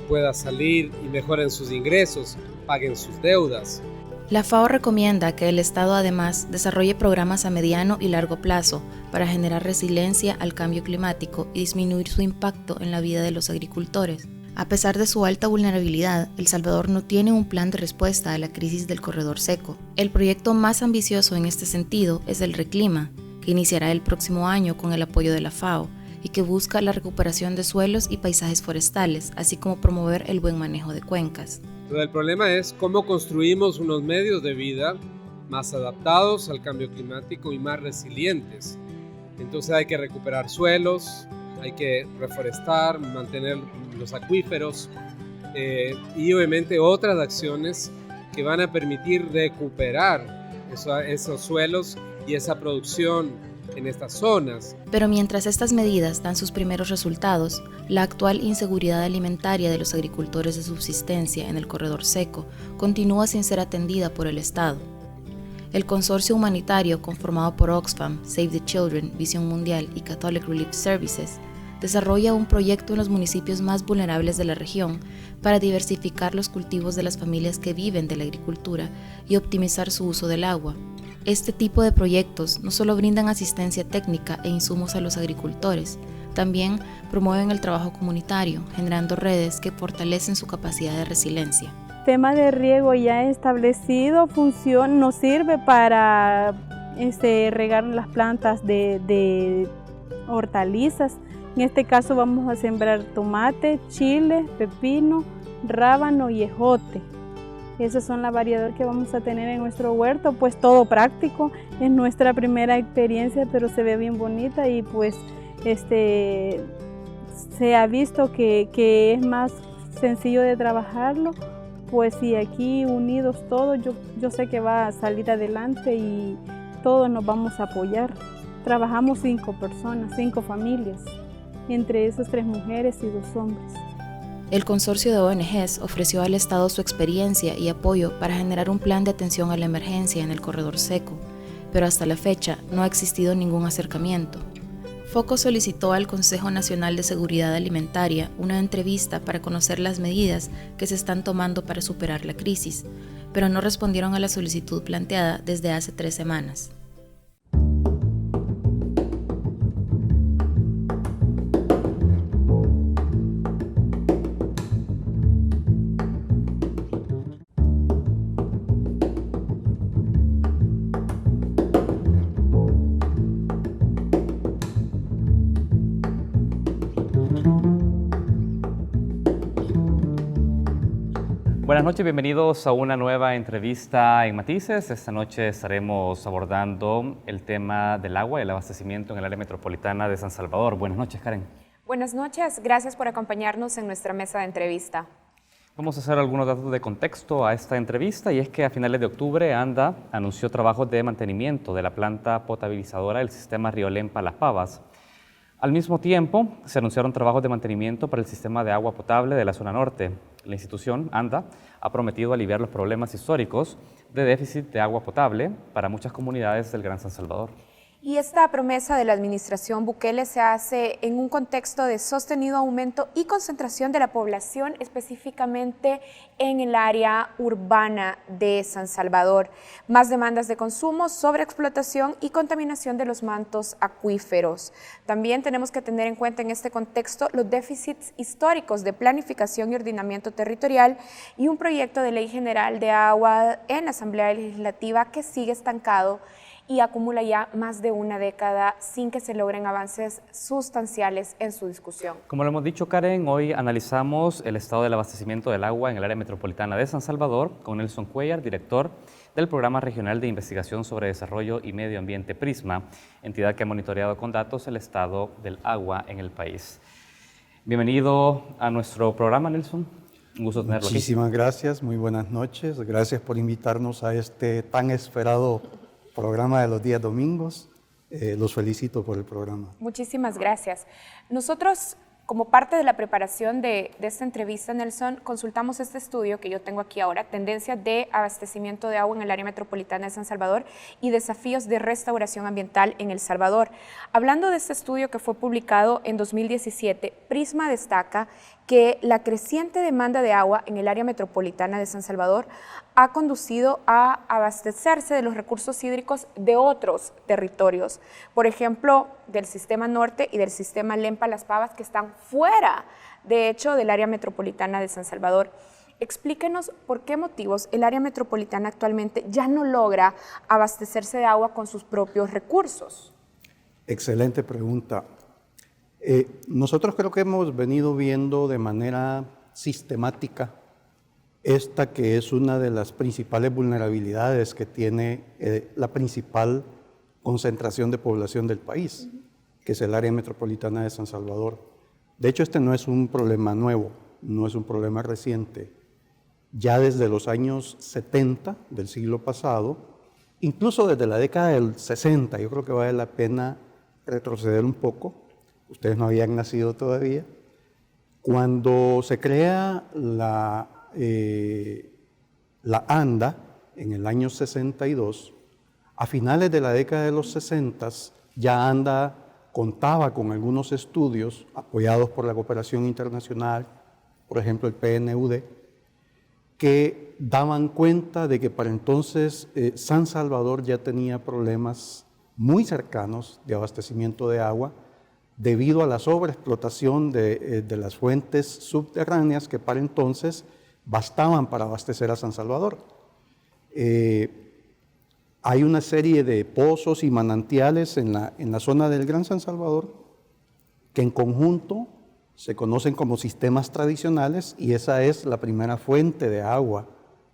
pueda salir y mejoren sus ingresos, paguen sus deudas. La FAO recomienda que el Estado además desarrolle programas a mediano y largo plazo para generar resiliencia al cambio climático y disminuir su impacto en la vida de los agricultores. A pesar de su alta vulnerabilidad, El Salvador no tiene un plan de respuesta a la crisis del corredor seco. El proyecto más ambicioso en este sentido es el RECLIMA, que iniciará el próximo año con el apoyo de la FAO y que busca la recuperación de suelos y paisajes forestales, así como promover el buen manejo de cuencas. El problema es cómo construimos unos medios de vida más adaptados al cambio climático y más resilientes. Entonces hay que recuperar suelos, hay que reforestar, mantener los acuíferos y obviamente otras acciones que van a permitir recuperar esos suelos y esa producción en estas zonas. Pero mientras estas medidas dan sus primeros resultados, la actual inseguridad alimentaria de los agricultores de subsistencia en el corredor seco continúa sin ser atendida por el Estado. El consorcio humanitario conformado por Oxfam, Save the Children, Visión Mundial y Catholic Relief Services desarrolla un proyecto en los municipios más vulnerables de la región para diversificar los cultivos de las familias que viven de la agricultura y optimizar su uso del agua. Este tipo de proyectos no solo brindan asistencia técnica e insumos a los agricultores, también promueven el trabajo comunitario, generando redes que fortalecen su capacidad de resiliencia. El tema de riego ya establecido nos sirve para regar las plantas de hortalizas. En este caso vamos a sembrar tomate, chile, pepino, rábano y ejote. Esas son las variedades que vamos a tener en nuestro huerto, pues todo práctico. Es nuestra primera experiencia, pero se ve bien bonita y pues se ha visto que es más sencillo de trabajarlo, pues si aquí unidos todos, yo sé que va a salir adelante y todos nos vamos a apoyar. Trabajamos 5 personas, 5 familias, entre esas 3 mujeres y 2 hombres. El consorcio de ONGs ofreció al Estado su experiencia y apoyo para generar un plan de atención a la emergencia en el corredor seco, pero hasta la fecha no ha existido ningún acercamiento. FOCO solicitó al Consejo Nacional de Seguridad Alimentaria una entrevista para conocer las medidas que se están tomando para superar la crisis, pero no respondieron a la solicitud planteada desde hace 3 semanas. Buenas noches, bienvenidos a una nueva entrevista en Matices. Esta noche estaremos abordando el tema del agua y el abastecimiento en el área metropolitana de San Salvador. Buenas noches, Karen. Buenas noches, gracias por acompañarnos en nuestra mesa de entrevista. Vamos a hacer algunos datos de contexto a esta entrevista y es que a finales de octubre ANDA anunció trabajos de mantenimiento de la planta potabilizadora del sistema Río Lempa Las Pavas. Al mismo tiempo, se anunciaron trabajos de mantenimiento para el sistema de agua potable de la zona norte. La institución, ANDA, ha prometido aliviar los problemas históricos de déficit de agua potable para muchas comunidades del Gran San Salvador. Y esta promesa de la administración Bukele se hace en un contexto de sostenido aumento y concentración de la población, específicamente en el área urbana de San Salvador. Más demandas de consumo, sobreexplotación y contaminación de los mantos acuíferos. También tenemos que tener en cuenta en este contexto los déficits históricos de planificación y ordenamiento territorial y un proyecto de ley general de agua en la Asamblea Legislativa que sigue estancado y acumula ya más de una década sin que se logren avances sustanciales en su discusión. Como lo hemos dicho, Karen, hoy analizamos el estado del abastecimiento del agua en el área metropolitana de San Salvador con Nelson Cuellar, director del Programa Regional de Investigación sobre Desarrollo y Medio Ambiente PRISMA, entidad que ha monitoreado con datos el estado del agua en el país. Bienvenido a nuestro programa, Nelson. Un gusto tenerlo aquí. Muchísimas gracias, muy buenas noches. Gracias por invitarnos a este tan esperado programa de los días domingos. Los felicito por el programa. Muchísimas gracias. Nosotros, como parte de la preparación de esta entrevista, Nelson, consultamos este estudio que yo tengo aquí ahora, Tendencias de abastecimiento de agua en el área metropolitana de San Salvador y desafíos de restauración ambiental en El Salvador. Hablando de este estudio que fue publicado en 2017, Prisma destaca que la creciente demanda de agua en el área metropolitana de San Salvador ha conducido a abastecerse de los recursos hídricos de otros territorios, por ejemplo, del sistema norte y del sistema Lempa Las Pavas, que están fuera, de hecho, del área metropolitana de San Salvador. Explíquenos por qué motivos el área metropolitana actualmente ya no logra abastecerse de agua con sus propios recursos. Excelente pregunta. Nosotros creo que hemos venido viendo de manera sistemática esta que es una de las principales vulnerabilidades que tiene la principal concentración de población del país, que es el área metropolitana de San Salvador. De hecho, este no es un problema nuevo, no es un problema reciente. Ya desde los años 70 del siglo pasado, incluso desde la década del 60, yo creo que vale la pena retroceder un poco. Ustedes no habían nacido todavía. Cuando se crea la ANDA en el año 62, a finales de la década de los 60, ya ANDA contaba con algunos estudios apoyados por la cooperación internacional, por ejemplo el PNUD, que daban cuenta de que para entonces San Salvador ya tenía problemas muy cercanos de abastecimiento de agua debido a la sobreexplotación de las fuentes subterráneas que para entonces bastaban para abastecer a San Salvador. Hay una serie de pozos y manantiales en la zona del Gran San Salvador que en conjunto se conocen como sistemas tradicionales y esa es la primera fuente de agua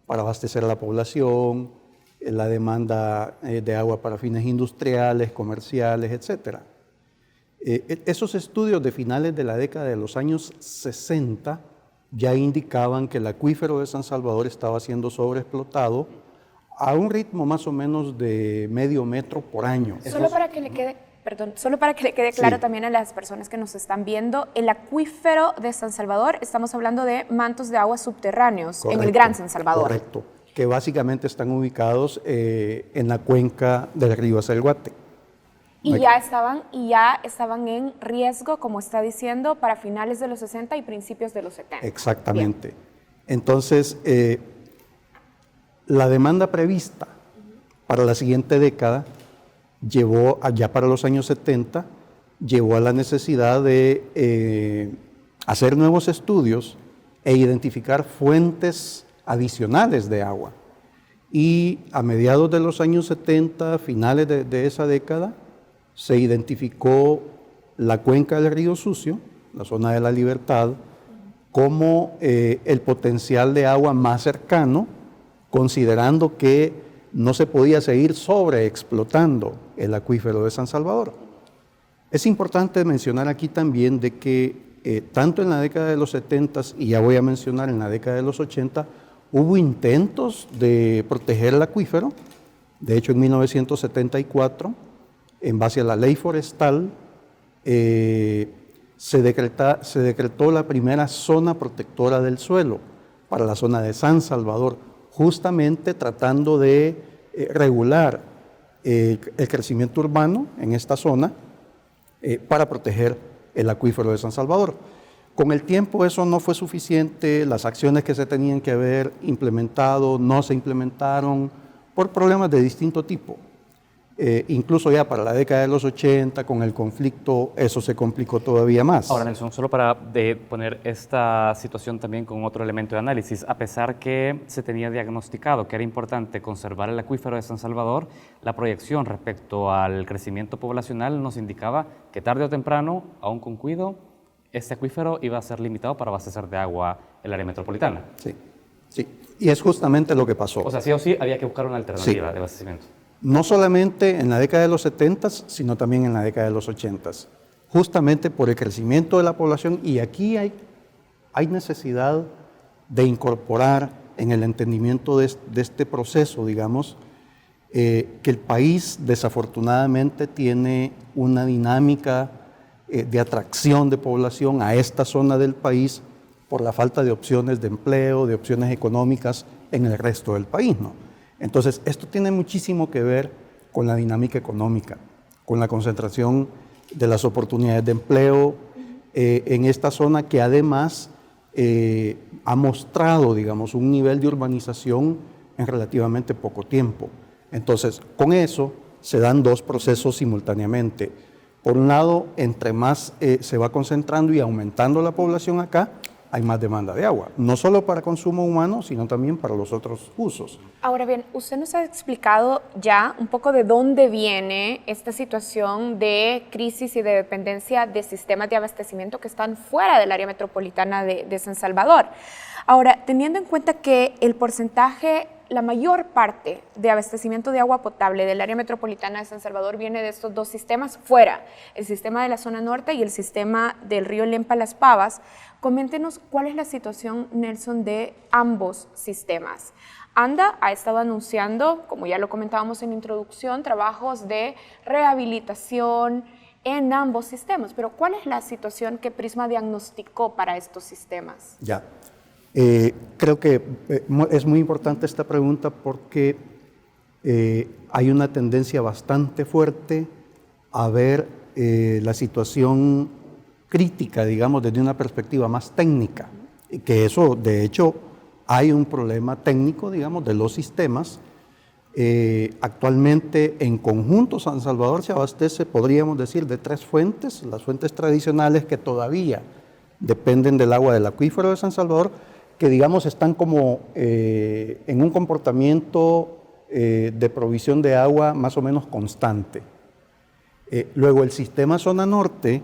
para abastecer a la población, la demanda de agua para fines industriales, comerciales, etc. Esos estudios de finales de la década de los años 60 ya indicaban que el acuífero de San Salvador estaba siendo sobreexplotado a un ritmo más o menos de medio metro por año. Solo para que le quede claro también a las personas que nos están viendo, el acuífero de San Salvador, estamos hablando de mantos de agua subterráneos en el Gran San Salvador. Correcto, que básicamente están ubicados en la cuenca del río Acelguate. Y ya estaban en riesgo, como está diciendo, para finales de los 60 y principios de los 70. Exactamente. Bien. Entonces, la demanda prevista para la siguiente década llevó, allá para los años 70, llevó a la necesidad de hacer nuevos estudios e identificar fuentes adicionales de agua. Y a mediados de los años 70, finales de esa década, se identificó la cuenca del Río Sucio, la zona de la Libertad, como el potencial de agua más cercano, considerando que no se podía seguir sobreexplotando el acuífero de San Salvador. Es importante mencionar aquí también de que tanto en la década de los 70 y ya voy a mencionar en la década de los 80, hubo intentos de proteger el acuífero. De hecho, en 1974, en base a la ley forestal, se decretó la primera zona protectora del suelo para la zona de San Salvador, justamente tratando de regular el crecimiento urbano en esta zona para proteger el acuífero de San Salvador. Con el tiempo eso no fue suficiente, las acciones que se tenían que haber implementado no se implementaron por problemas de distinto tipo. Incluso ya para la década de los 80, con el conflicto, eso se complicó todavía más. Ahora, Nelson, solo para poner esta situación también con otro elemento de análisis, a pesar que se tenía diagnosticado que era importante conservar el acuífero de San Salvador, la proyección respecto al crecimiento poblacional nos indicaba que tarde o temprano, aún con cuidado, este acuífero iba a ser limitado para abastecer de agua el área metropolitana. Sí, sí, y es justamente lo que pasó. O sea, sí o sí había que buscar una alternativa de abastecimiento. No solamente en la década de los 70, sino también en la década de los 80, justamente por el crecimiento de la población, y aquí hay necesidad de incorporar en el entendimiento de este proceso, digamos, que el país desafortunadamente tiene una dinámica de atracción de población a esta zona del país por la falta de opciones de empleo, de opciones económicas en el resto del país, ¿no? Entonces, esto tiene muchísimo que ver con la dinámica económica, con la concentración de las oportunidades de empleo en esta zona que además ha mostrado, digamos, un nivel de urbanización en relativamente poco tiempo. Entonces, con eso se dan dos procesos simultáneamente. Por un lado, entre más se va concentrando y aumentando la población acá, hay más demanda de agua, no solo para consumo humano, sino también para los otros usos. Ahora bien, usted nos ha explicado ya un poco de dónde viene esta situación de crisis y de dependencia de sistemas de abastecimiento que están fuera del área metropolitana de San Salvador. Ahora, teniendo en cuenta que el porcentaje, la mayor parte de abastecimiento de agua potable del área metropolitana de San Salvador viene de estos dos sistemas fuera, el sistema de la zona norte y el sistema del río Lempa-Las Pavas. Coméntenos cuál es la situación, Nelson, de ambos sistemas. ANDA ha estado anunciando, como ya lo comentábamos en introducción, trabajos de rehabilitación en ambos sistemas, pero ¿cuál es la situación que Prisma diagnosticó para estos sistemas? Ya. Creo que es muy importante esta pregunta porque hay una tendencia bastante fuerte a ver la situación crítica, digamos, desde una perspectiva más técnica, que eso, de hecho, hay un problema técnico, digamos, de los sistemas. Actualmente, en conjunto, San Salvador se abastece, podríamos decir, de 3 fuentes, las fuentes tradicionales que todavía dependen del agua del acuífero de San Salvador, que, digamos, están como en un comportamiento de provisión de agua más o menos constante. Luego, el sistema Zona Norte,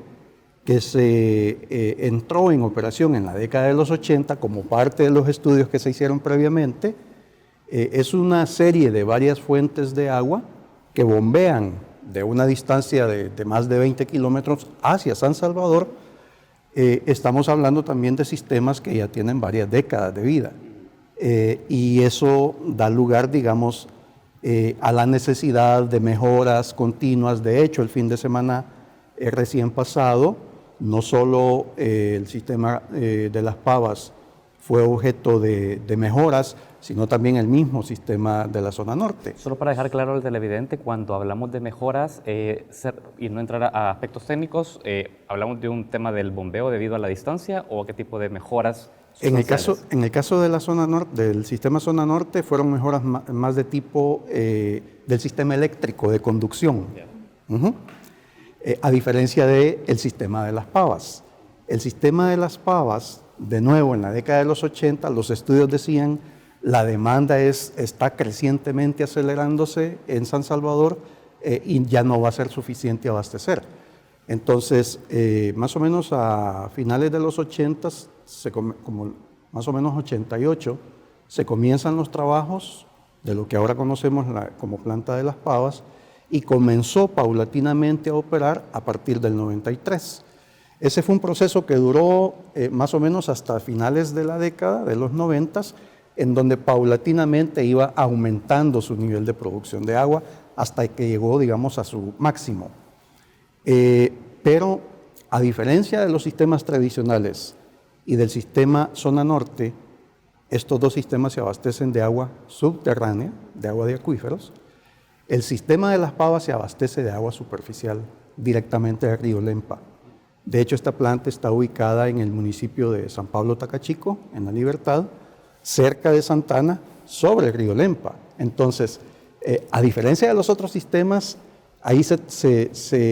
que se entró en operación en la década de los 80 como parte de los estudios que se hicieron previamente, es una serie de varias fuentes de agua que bombean de una distancia de más de 20 kilómetros hacia San Salvador. Estamos hablando también de sistemas que ya tienen varias décadas de vida. Y eso da lugar, digamos, a la necesidad de mejoras continuas. De hecho, el fin de semana recién pasado, no solo el sistema de Las Pavas fue objeto de mejoras, sino también el mismo sistema de la Zona Norte. Solo para dejar claro al televidente, cuando hablamos de mejoras y no entrar a aspectos técnicos, ¿hablamos de un tema del bombeo debido a la distancia o qué tipo de mejoras? En el caso de la Zona Norte, del sistema Zona Norte, fueron mejoras más de tipo del sistema eléctrico de conducción. A diferencia del sistema de Las Pavas. El sistema de Las Pavas, de nuevo, en la década de los 80, los estudios decían la demanda está crecientemente acelerándose en San Salvador y ya no va a ser suficiente abastecer. Entonces, más o menos a finales de los 80, como más o menos 88, se comienzan los trabajos de lo que ahora conocemos como planta de Las Pavas, y comenzó paulatinamente a operar a partir del 93. Ese fue un proceso que duró más o menos hasta finales de la década de los 90, en donde paulatinamente iba aumentando su nivel de producción de agua hasta que llegó, digamos, a su máximo. Pero a diferencia de los sistemas tradicionales y del sistema Zona Norte, estos dos sistemas se abastecen de agua subterránea, de agua de acuíferos. El sistema de Las Pavas se abastece de agua superficial directamente del río Lempa. De hecho, esta planta está ubicada en el municipio de San Pablo Tacachico, en La Libertad, cerca de Santana, sobre el río Lempa. Entonces, a diferencia de los otros sistemas, ahí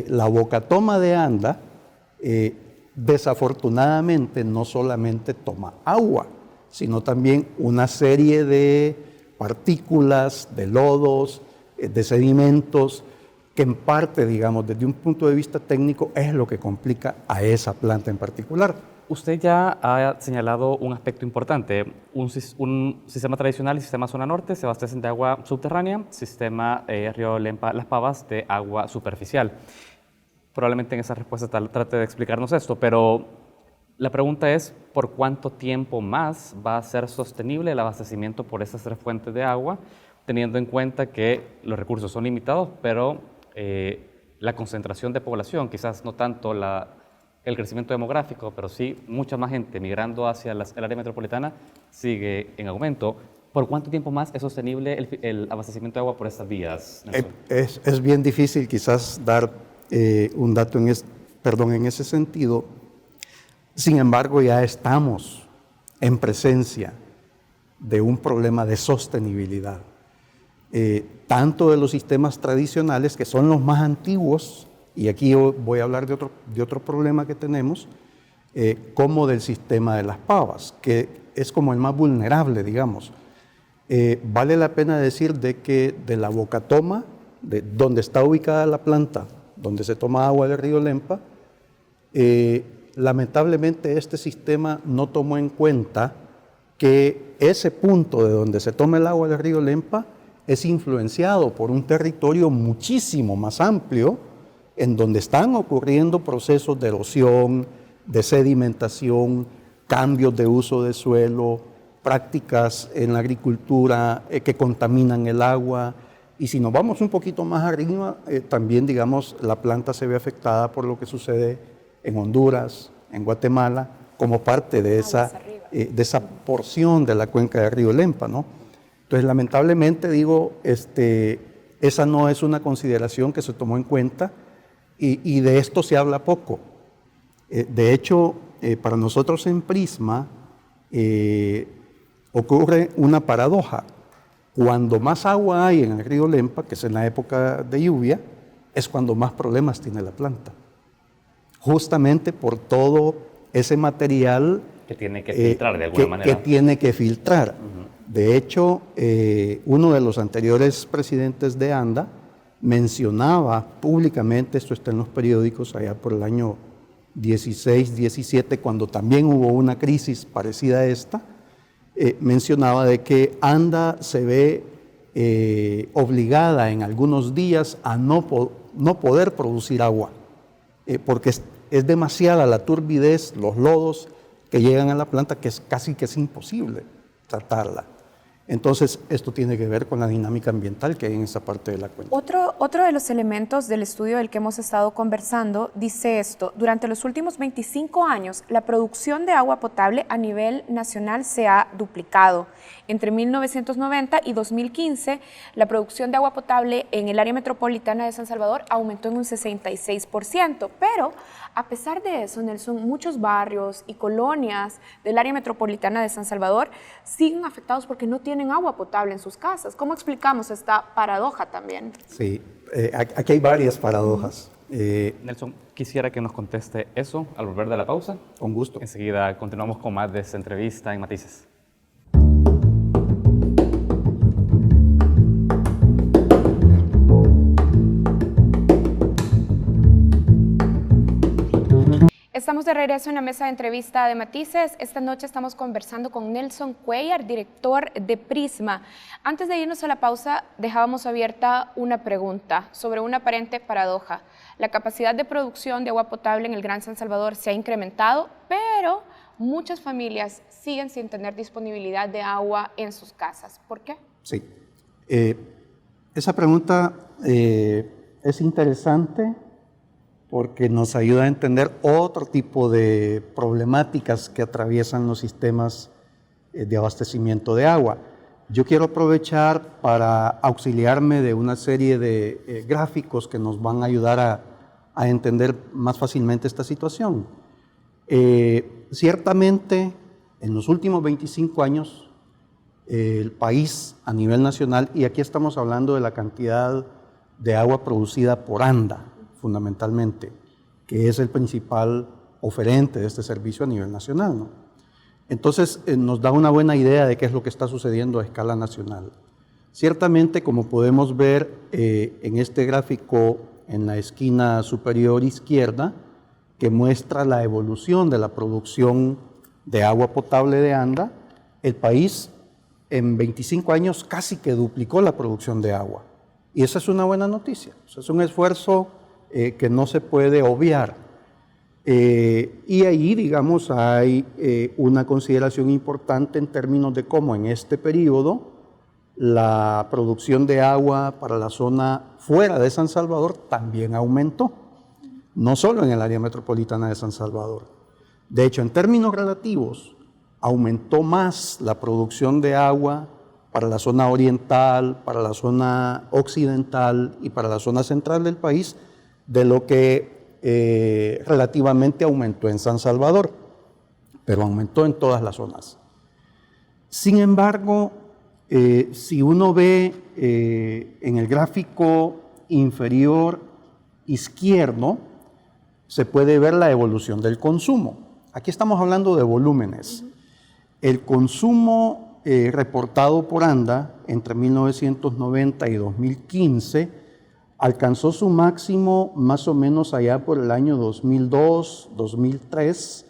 la bocatoma de Anda, desafortunadamente, no solamente toma agua, sino también una serie de partículas, de lodos, de sedimentos, que en parte, digamos, desde un punto de vista técnico, es lo que complica a esa planta en particular. Usted ya ha señalado un aspecto importante. Un sistema tradicional y sistema Zona Norte se abastecen de agua subterránea, sistema Río Lempa Las Pavas de agua superficial. Probablemente en esa respuesta trate de explicarnos esto, pero la pregunta es, ¿por cuánto tiempo más va a ser sostenible el abastecimiento por esas 3 fuentes de agua, teniendo en cuenta que los recursos son limitados, pero la concentración de población, quizás no tanto el crecimiento demográfico, pero sí mucha más gente migrando hacia el área metropolitana, sigue en aumento? ¿Por cuánto tiempo más es sostenible el abastecimiento de agua por estas vías? Es bien difícil quizás dar un dato en ese sentido. Sin embargo, ya estamos en presencia de un problema de sostenibilidad. Tanto de los sistemas tradicionales, que son los más antiguos, y aquí yo voy a hablar de otro problema que tenemos, como del sistema de Las Pavas, que es como el más vulnerable, digamos. Vale la pena decir de que de la bocatoma, de donde está ubicada la planta, donde se toma agua del río Lempa, lamentablemente este sistema no tomó en cuenta que ese punto de donde se toma el agua del río Lempa es influenciado por un territorio muchísimo más amplio, en donde están ocurriendo procesos de erosión, de sedimentación, cambios de uso de suelo, prácticas en la agricultura que contaminan el agua. Y si nos vamos un poquito más arriba, también, digamos, la planta se ve afectada por lo que sucede en Honduras, en Guatemala, como parte de esa porción de la cuenca del río Lempa, ¿no? Entonces, lamentablemente, digo, esa no es una consideración que se tomó en cuenta Y de esto se habla poco. De hecho, para nosotros en Prisma ocurre una paradoja. Cuando más agua hay en el río Lempa, que es en la época de lluvia, es cuando más problemas tiene la planta. Justamente por todo ese material que tiene que filtrar de alguna manera. Que tiene que filtrar. De hecho, uno de los anteriores presidentes de ANDA mencionaba públicamente, esto está en los periódicos allá por el año 16, 17, cuando también hubo una crisis parecida a esta, mencionaba de que ANDA se ve obligada en algunos días a no poder producir agua, porque es demasiada la turbidez, los lodos que llegan a la planta, que es casi que es imposible tratarla. Entonces, esto tiene que ver con la dinámica ambiental que hay en esa parte de la cuenca. Otro de los elementos del estudio del que hemos estado conversando dice esto: durante los últimos 25 años, la producción de agua potable a nivel nacional se ha duplicado. Entre 1990 y 2015, la producción de agua potable en el área metropolitana de San Salvador aumentó en un 66%, pero a pesar de eso, Nelson, muchos barrios y colonias del área metropolitana de San Salvador siguen afectados porque no tienen agua potable en sus casas. ¿Cómo explicamos esta paradoja también? Sí, aquí hay varias paradojas. Nelson, quisiera que nos conteste eso al volver de la pausa. Con gusto. Enseguida continuamos con más de esta entrevista en Matices. Estamos de regreso en la mesa de entrevista de Matices. Esta noche estamos conversando con Nelson Cuellar, director de Prisma. Antes de irnos a la pausa, dejábamos abierta una pregunta sobre una aparente paradoja. La capacidad de producción de agua potable en el Gran San Salvador se ha incrementado, pero muchas familias siguen sin tener disponibilidad de agua en sus casas. ¿Por qué? Sí. Esa pregunta es interesante porque nos ayuda a entender otro tipo de problemáticas que atraviesan los sistemas de abastecimiento de agua. Yo quiero aprovechar para auxiliarme de una serie de gráficos que nos van a ayudar a entender más fácilmente esta situación. Ciertamente, en los últimos 25 años, el país a nivel nacional, y aquí estamos hablando de la cantidad de agua producida por ANDA, fundamentalmente, que es el principal oferente de este servicio a nivel nacional, ¿no? Entonces, nos da una buena idea de qué es lo que está sucediendo a escala nacional. Ciertamente, como podemos ver en este gráfico en la esquina superior izquierda, que muestra la evolución de la producción de agua potable de ANDA, el país en 25 años casi que duplicó la producción de agua. Y esa es una buena noticia. O sea, es un esfuerzo que no se puede obviar. Y ahí, digamos, hay una consideración importante en términos de cómo en este periodo la producción de agua para la zona fuera de San Salvador también aumentó, no solo en el área metropolitana de San Salvador. De hecho, en términos relativos, aumentó más la producción de agua para la zona oriental, para la zona occidental y para la zona central del país, de lo que relativamente aumentó en San Salvador, pero aumentó en todas las zonas. Sin embargo, si uno ve en el gráfico inferior izquierdo, se puede ver la evolución del consumo. Aquí estamos hablando de volúmenes. El consumo reportado por ANDA entre 1990 y 2015 alcanzó su máximo más o menos allá por el año 2002, 2003,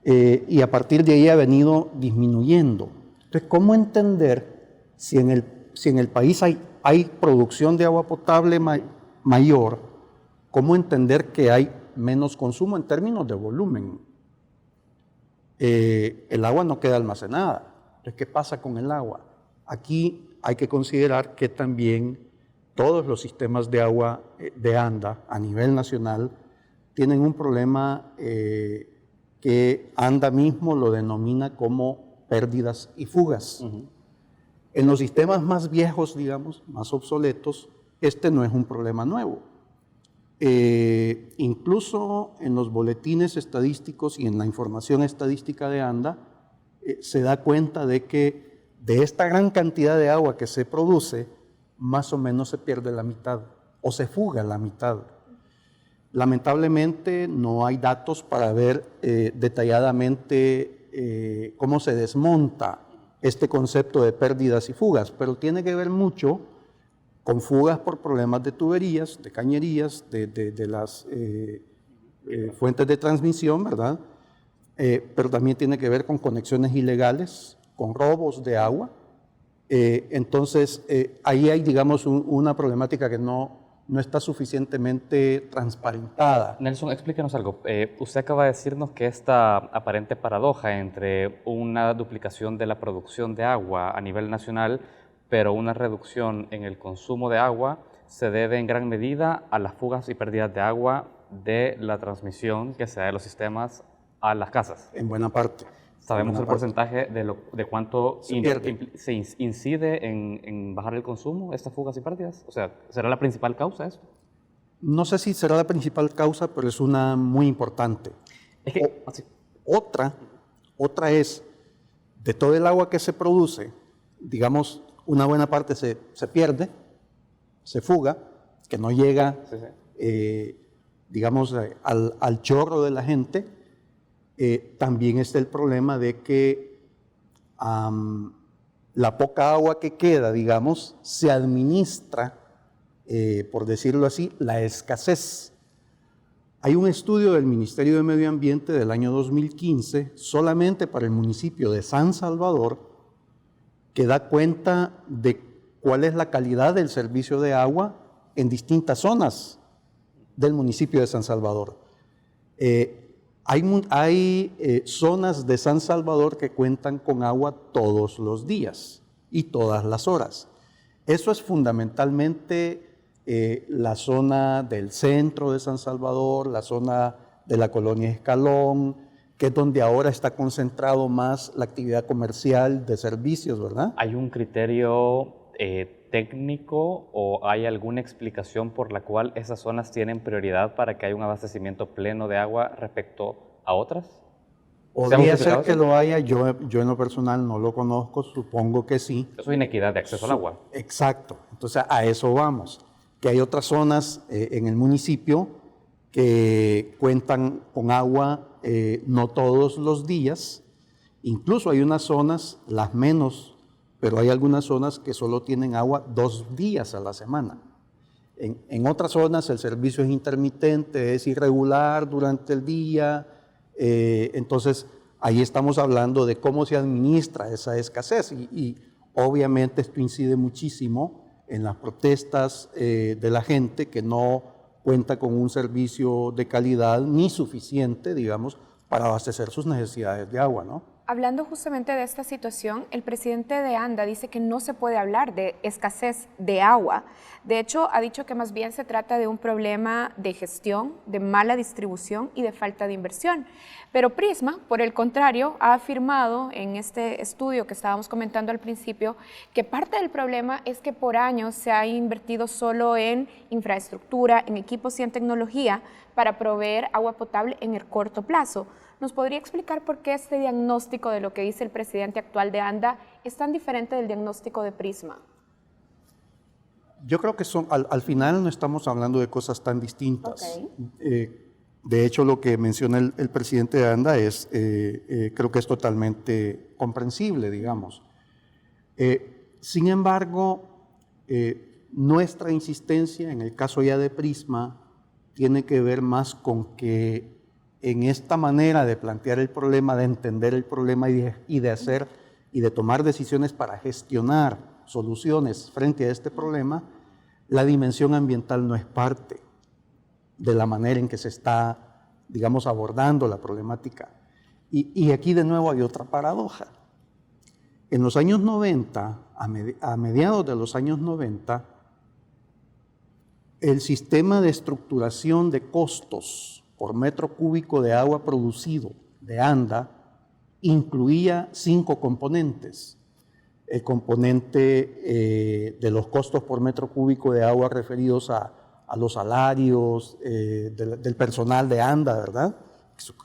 y a partir de ahí ha venido disminuyendo. Entonces, ¿cómo entender si en el país hay producción de agua potable mayor? ¿Cómo entender que hay menos consumo en términos de volumen? El agua no queda almacenada. Entonces, ¿qué pasa con el agua? Aquí hay que considerar que también todos los sistemas de agua de ANDA a nivel nacional tienen un problema que ANDA mismo lo denomina como pérdidas y fugas. En los sistemas más viejos, digamos, más obsoletos, este no es un problema nuevo. incluso en los boletines estadísticos y en la información estadística de ANDA, se da cuenta de que de esta gran cantidad de agua que se produce, más o menos se pierde la mitad o se fuga la mitad. Lamentablemente no hay datos para ver detalladamente cómo se desmonta este concepto de pérdidas y fugas, pero tiene que ver mucho con fugas por problemas de tuberías, de cañerías, de las fuentes de transmisión, ¿verdad? Pero también tiene que ver con conexiones ilegales, con robos de agua. Entonces, ahí hay, digamos, una problemática que no está suficientemente transparentada. Nelson, explíquenos algo. Usted acaba de decirnos que esta aparente paradoja entre una duplicación de la producción de agua a nivel nacional, pero una reducción en el consumo de agua, se debe en gran medida a las fugas y pérdidas de agua de la transmisión que se da de los sistemas a las casas. En buena parte. ¿Sabemos el porcentaje de cuánto se incide en bajar el consumo, estas fugas y pérdidas? O sea, ¿será la principal causa eso? No sé si será la principal causa, pero es una muy importante. Es que, otra es, de todo el agua que se produce, digamos, una buena parte se pierde, se fuga, que no llega, digamos, al chorro de la gente. También está el problema de que la poca agua que queda, digamos, se administra, por decirlo así, la escasez. Hay un estudio del Ministerio de Medio Ambiente del año 2015, solamente para el municipio de San Salvador, que da cuenta de cuál es la calidad del servicio de agua en distintas zonas del municipio de San Salvador. Hay zonas de San Salvador que cuentan con agua todos los días y todas las horas. Eso es fundamentalmente la zona del centro de San Salvador, la zona de la colonia Escalón, que es donde ahora está concentrado más la actividad comercial de servicios, ¿verdad? ¿Hay un criterio técnico o hay alguna explicación por la cual esas zonas tienen prioridad para que haya un abastecimiento pleno de agua respecto a otras? Podría ser que lo haya, yo en lo personal no lo conozco, supongo que sí. Eso es inequidad de acceso al agua. Exacto, entonces a eso vamos, que hay otras zonas en el municipio que cuentan con agua no todos los días, incluso hay unas zonas, las menos, pero hay algunas zonas que solo tienen agua 2 días a la semana. En otras zonas el servicio es intermitente, es irregular durante el día, entonces ahí estamos hablando de cómo se administra esa escasez y obviamente esto incide muchísimo en las protestas de la gente que no cuenta con un servicio de calidad ni suficiente, digamos, para abastecer sus necesidades de agua, ¿no? Hablando justamente de esta situación, el presidente de ANDA dice que no se puede hablar de escasez de agua. De hecho, ha dicho que más bien se trata de un problema de gestión, de mala distribución y de falta de inversión. Pero Prisma, por el contrario, ha afirmado en este estudio que estábamos comentando al principio que parte del problema es que por años se ha invertido solo en infraestructura, en equipos y en tecnología para proveer agua potable en el corto plazo. ¿Nos podría explicar por qué este diagnóstico de lo que dice el presidente actual de ANDA es tan diferente del diagnóstico de Prisma? Yo creo que al final no estamos hablando de cosas tan distintas. Okay. De hecho, lo que menciona el presidente de ANDA creo que es totalmente comprensible, digamos. Sin embargo, nuestra insistencia en el caso ya de Prisma tiene que ver más con que en esta manera de plantear el problema, de entender el problema y de hacer y de tomar decisiones para gestionar soluciones frente a este problema, la dimensión ambiental no es parte de la manera en que se está, digamos, abordando la problemática. Y aquí de nuevo hay otra paradoja. En los años 90, a mediados de los años 90, el sistema de estructuración de costos por metro cúbico de agua producido de ANDA incluía 5 componentes. El componente de los costos por metro cúbico de agua referidos a a los salarios del personal de ANDA, ¿verdad?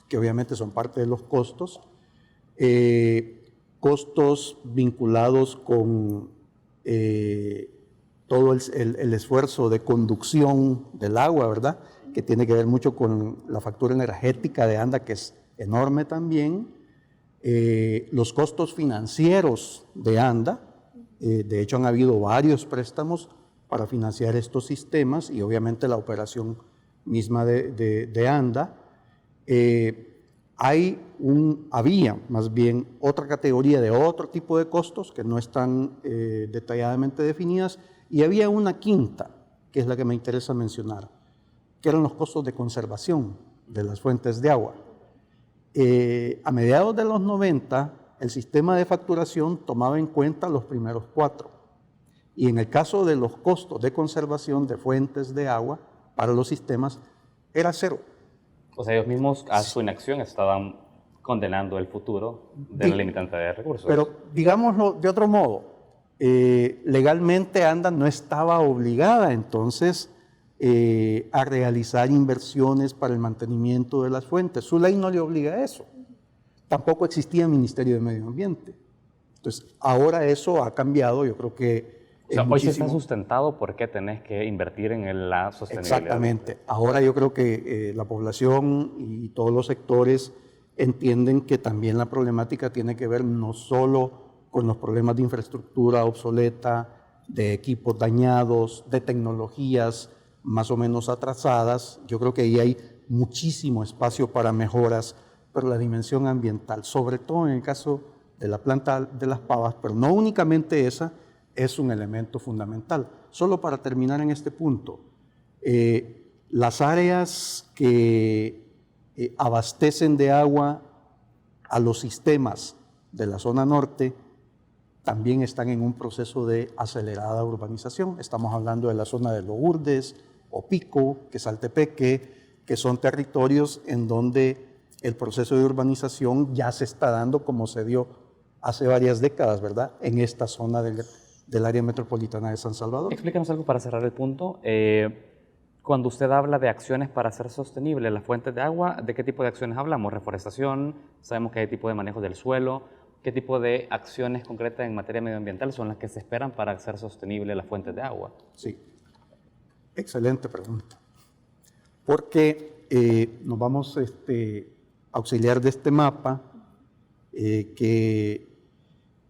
Que obviamente son parte de los costos. Costos vinculados con todo el esfuerzo de conducción del agua, ¿verdad? Que tiene que ver mucho con la factura energética de ANDA, que es enorme también. Los costos financieros de ANDA, de hecho han habido varios préstamos para financiar estos sistemas y obviamente la operación misma de ANDA. Había más bien otra categoría de otro tipo de costos que no están detalladamente definidas, y había una quinta, que es la que me interesa mencionar, que eran los costos de conservación de las fuentes de agua. A mediados de los 90, el sistema de facturación tomaba en cuenta los primeros 4, y en el caso de los costos de conservación de fuentes de agua para los sistemas era 0. O sea, ellos mismos a su inacción estaban condenando el futuro de la limitante de recursos. Pero digámoslo de otro modo, legalmente ANDA no estaba obligada entonces a realizar inversiones para el mantenimiento de las fuentes. Su ley no le obliga a eso. Tampoco existía Ministerio de Medio Ambiente. Entonces, ahora eso ha cambiado, yo creo que o sea, hoy se está sustentado por qué tenés que invertir en la sostenibilidad. Exactamente. Ahora yo creo que la población y todos los sectores entienden que también la problemática tiene que ver no solo con los problemas de infraestructura obsoleta, de equipos dañados, de tecnologías más o menos atrasadas. Yo creo que ahí hay muchísimo espacio para mejoras, pero la dimensión ambiental, sobre todo en el caso de la planta de Las Pavas, pero no únicamente esa, es un elemento fundamental. Solo para terminar en este punto, las áreas que abastecen de agua a los sistemas de la zona norte también están en un proceso de acelerada urbanización. Estamos hablando de la zona de Lourdes, Opico, Quesaltepeque, que son territorios en donde el proceso de urbanización ya se está dando como se dio hace varias décadas, ¿verdad? En esta zona del área metropolitana de San Salvador. Explícanos algo para cerrar el punto. Cuando usted habla de acciones para hacer sostenible las fuentes de agua, ¿de qué tipo de acciones hablamos? ¿Reforestación? Sabemos que hay tipo de manejo del suelo. ¿Qué tipo de acciones concretas en materia medioambiental son las que se esperan para hacer sostenible las fuentes de agua? Sí, excelente pregunta. Porque nos vamos a auxiliar de este mapa que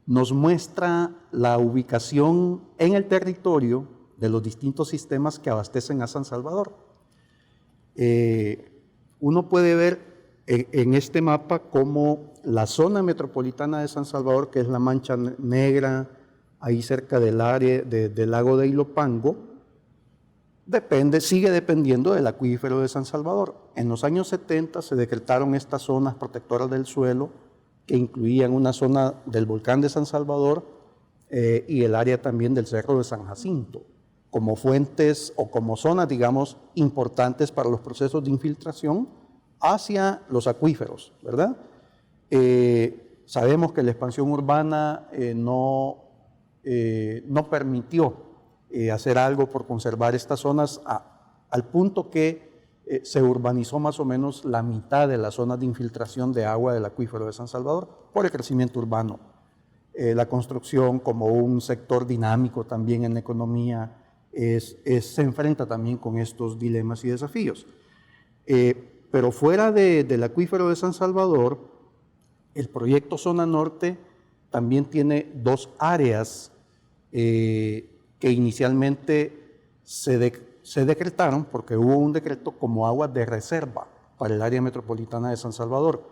nos muestra la ubicación en el territorio de los distintos sistemas que abastecen a San Salvador. Uno puede ver en este mapa cómo la zona metropolitana de San Salvador, que es la mancha negra, ahí cerca del área del lago de Ilopango, sigue dependiendo del acuífero de San Salvador. En los años 70 se decretaron estas zonas protectoras del suelo, que incluían una zona del volcán de San Salvador y el área también del Cerro de San Jacinto, como fuentes o como zonas, digamos, importantes para los procesos de infiltración hacia los acuíferos, ¿verdad? Sabemos que la expansión urbana no permitió hacer algo por conservar estas zonas al punto que se urbanizó más o menos la mitad de las zonas de infiltración de agua del acuífero de San Salvador por el crecimiento urbano. La construcción como un sector dinámico también en la economía se enfrenta también con estos dilemas y desafíos. Pero fuera del acuífero de San Salvador, el proyecto Zona Norte también tiene 2 áreas que inicialmente se decretaron, porque hubo un decreto como aguas de reserva para el área metropolitana de San Salvador.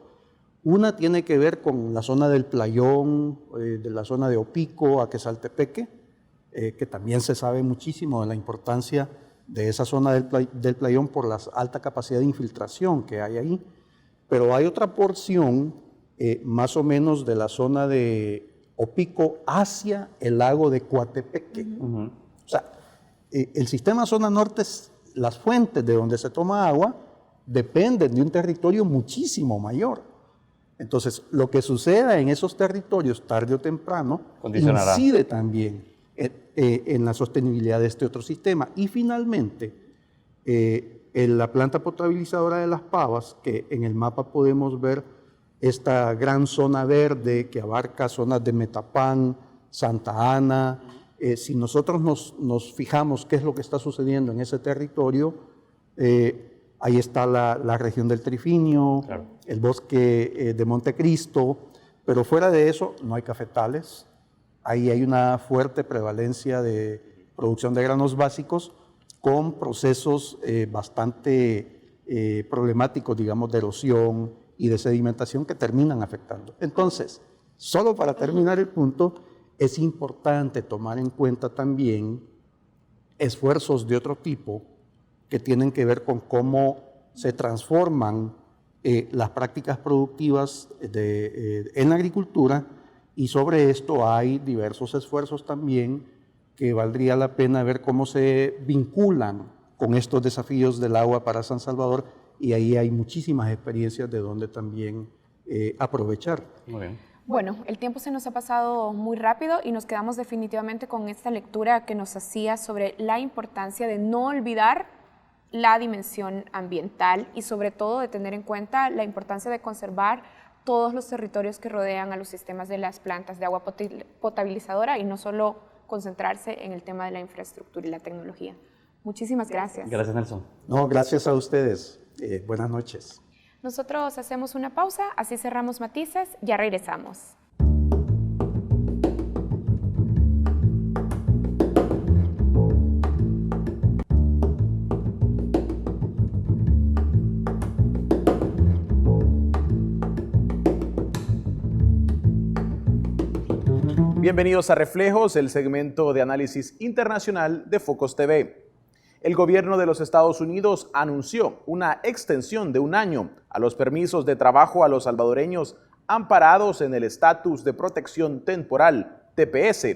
Una tiene que ver con la zona del Playón, de la zona de Opico a Quesaltepeque, que también se sabe muchísimo de la importancia de esa zona del Playón por la alta capacidad de infiltración que hay ahí. Pero hay otra porción, más o menos de la zona de Opico hacia el lago de Coatepeque. O sea, el sistema Zona Norte, las fuentes de donde se toma agua, dependen de un territorio muchísimo mayor. Entonces, lo que suceda en esos territorios, tarde o temprano, incide también en la sostenibilidad de este otro sistema. Y finalmente, En la planta potabilizadora de Las Pavas, que en el mapa podemos ver esta gran zona verde que abarca zonas de Metapán, Santa Ana. Si nosotros nos fijamos qué es lo que está sucediendo en ese territorio, ahí está la región del Trifinio, claro, el bosque de Montecristo, pero fuera de eso no hay cafetales. Ahí hay una fuerte prevalencia de producción de granos básicos con procesos bastante problemáticos, digamos, de erosión y de sedimentación que terminan afectando. Entonces, solo para terminar el punto, es importante tomar en cuenta también esfuerzos de otro tipo que tienen que ver con cómo se transforman las prácticas productivas en la agricultura, y sobre esto hay diversos esfuerzos también que valdría la pena ver cómo se vinculan con estos desafíos del agua para San Salvador, y ahí hay muchísimas experiencias de donde también aprovechar. Muy bien. Bueno, el tiempo se nos ha pasado muy rápido y nos quedamos definitivamente con esta lectura que nos hacía sobre la importancia de no olvidar la dimensión ambiental y sobre todo de tener en cuenta la importancia de conservar todos los territorios que rodean a los sistemas de las plantas de agua potabilizadora y no solo concentrarse en el tema de la infraestructura y la tecnología. Muchísimas gracias. Gracias, Nelson. No, gracias a ustedes. Buenas noches. Nosotros hacemos una pausa, así cerramos Matices, ya regresamos. Bienvenidos a Reflejos, el segmento de análisis internacional de Focos TV. El gobierno de los Estados Unidos anunció una extensión de 1 año a los permisos de trabajo a los salvadoreños amparados en el estatus de protección temporal, TPS,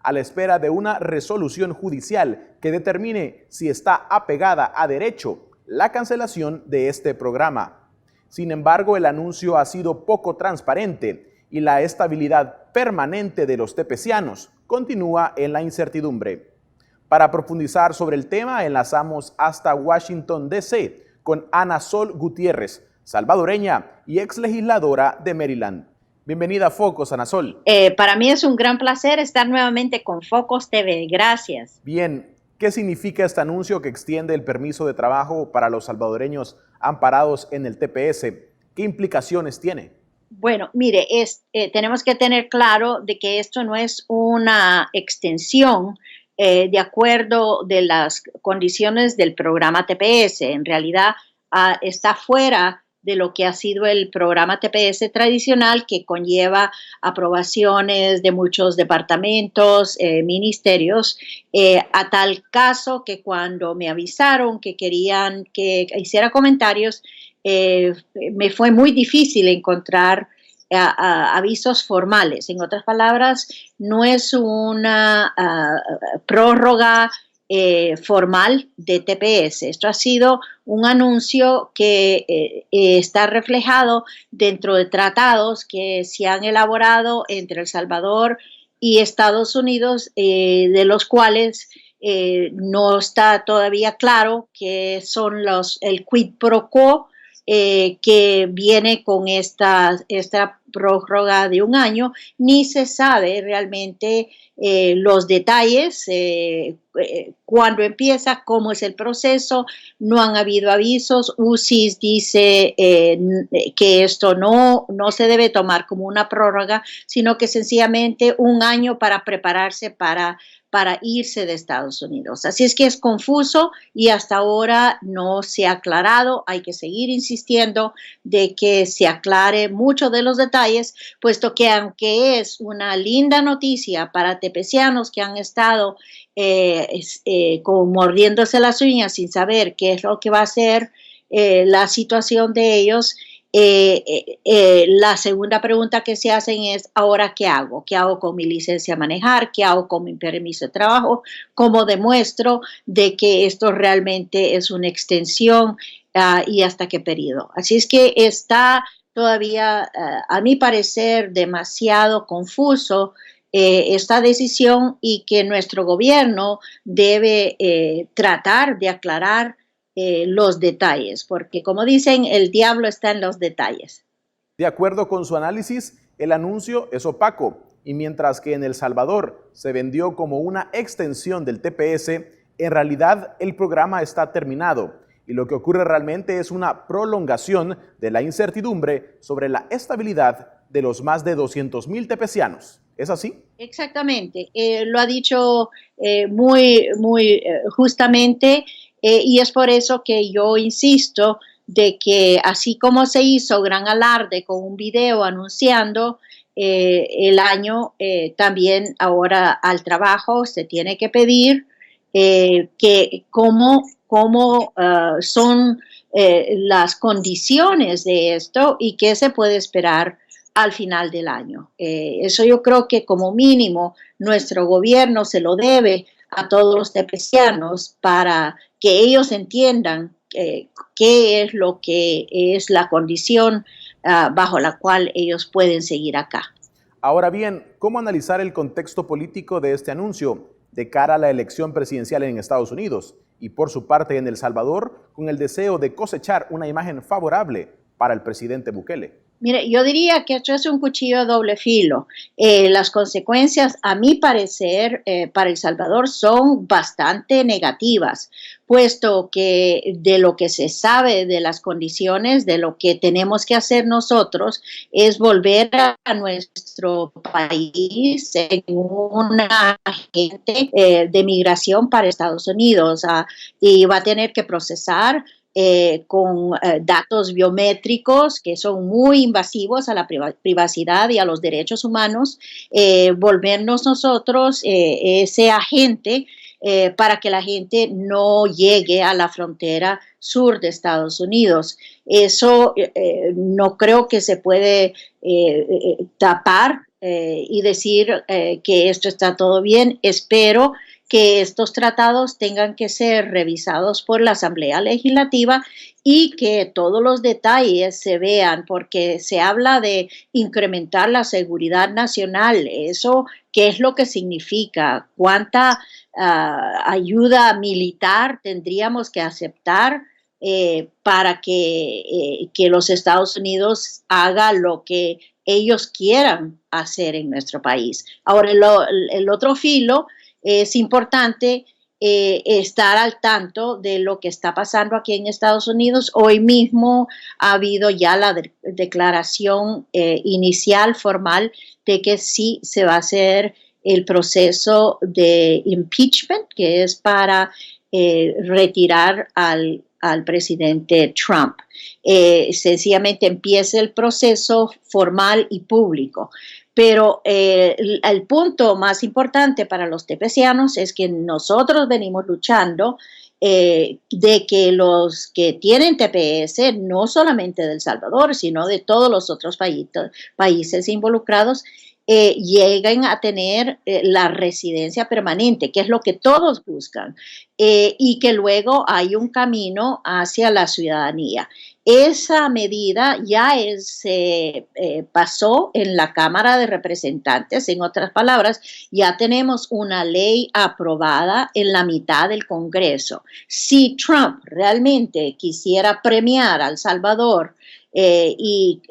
a la espera de una resolución judicial que determine si está apegada a derecho la cancelación de este programa. Sin embargo, el anuncio ha sido poco transparente y la estabilidad permanente de los tepecianos continúa en la incertidumbre. Para profundizar sobre el tema, enlazamos hasta Washington, D.C. con Ana Sol Gutiérrez, salvadoreña y ex legisladora de Maryland. Bienvenida a Focos, Ana Sol. Para mí es un gran placer estar nuevamente con Focos TV. Gracias. Bien, ¿qué significa este anuncio que extiende el permiso de trabajo para los salvadoreños amparados en el TPS? ¿Qué implicaciones tiene? Bueno, mire, tenemos que tener claro de que esto no es una extensión de acuerdo de las condiciones del programa TPS. En realidad está fuera de lo que ha sido el programa TPS tradicional, que conlleva aprobaciones de muchos departamentos, ministerios, a tal caso que cuando me avisaron que querían que hiciera comentarios, me fue muy difícil encontrar avisos formales. En otras palabras, no es una prórroga formal de TPS. Esto ha sido un anuncio que está reflejado dentro de tratados que se han elaborado entre El Salvador y Estados Unidos, de los cuales no está todavía claro qué son el quid pro quo que viene con esta prórroga de 1 año, ni se sabe realmente los detalles, cuándo empieza, cómo es el proceso. No han habido avisos. UCIS dice que esto no se debe tomar como una prórroga, sino que sencillamente 1 año para prepararse para irse de Estados Unidos. Así es que es confuso y hasta ahora no se ha aclarado. Hay que seguir insistiendo de que se aclare mucho de los detalles, puesto que aunque es una linda noticia para tepecianos que han estado como mordiéndose las uñas sin saber qué es lo que va a ser la situación de ellos, la segunda pregunta que se hacen es: ¿ahora qué hago? ¿Qué hago con mi licencia a manejar? ¿Qué hago con mi permiso de trabajo? ¿Cómo demuestro de que esto realmente es una extensión y hasta qué periodo? Así es que está todavía, a mi parecer, demasiado confuso esta decisión, y que nuestro gobierno debe tratar de aclarar los detalles, porque como dicen, el diablo está en los detalles. De acuerdo con su análisis, el anuncio es opaco y mientras que en El Salvador se vendió como una extensión del TPS, en realidad el programa está terminado y lo que ocurre realmente es una prolongación de la incertidumbre sobre la estabilidad de los más de 200,000 tepecianos. ¿Es así? Exactamente, lo ha dicho muy justamente y es por eso que yo insisto de que así como se hizo gran alarde con un video anunciando el año, también ahora al trabajo se tiene que pedir que cómo son las condiciones de esto y qué se puede esperar al final del año. Eso yo creo que como mínimo nuestro gobierno se lo debe a todos los tepecianos para que ellos entiendan qué es lo que es la condición bajo la cual ellos pueden seguir acá. Ahora bien, ¿cómo analizar el contexto político de este anuncio de cara a la elección presidencial en Estados Unidos y por su parte en El Salvador con el deseo de cosechar una imagen favorable para el presidente Bukele? Mire, yo diría que esto es un cuchillo de doble filo. Las consecuencias, a mi parecer, para El Salvador son bastante negativas, puesto que de lo que se sabe de las condiciones, de lo que tenemos que hacer nosotros, es volver a nuestro país en una agente de migración para Estados Unidos y va a tener que procesar con datos biométricos que son muy invasivos a la privacidad y a los derechos humanos, volvernos nosotros ese agente para que la gente no llegue a la frontera sur de Estados Unidos. Eso no creo que se puede tapar y decir que esto está todo bien. Espero que estos tratados tengan que ser revisados por la Asamblea Legislativa y que todos los detalles se vean, porque se habla de incrementar la seguridad nacional. Eso, ¿qué es lo que significa? ¿Cuánta ayuda militar tendríamos que aceptar para que los Estados Unidos haga lo que ellos quieran hacer en nuestro país? Ahora, el otro filo, es importante estar al tanto de lo que está pasando aquí en Estados Unidos. Hoy mismo ha habido ya la declaración inicial formal de que sí se va a hacer el proceso de impeachment, que es para retirar al presidente Trump. Sencillamente empieza el proceso formal y público. Pero el punto más importante para los tepecianos es que nosotros venimos luchando de que los que tienen TPS, no solamente de El Salvador, sino de todos los otros países involucrados, lleguen a tener la residencia permanente, que es lo que todos buscan, y que luego hay un camino hacia la ciudadanía. Esa medida ya pasó en la Cámara de Representantes. En otras palabras, ya tenemos una ley aprobada en la mitad del Congreso. Si Trump realmente quisiera premiar a El Salvador y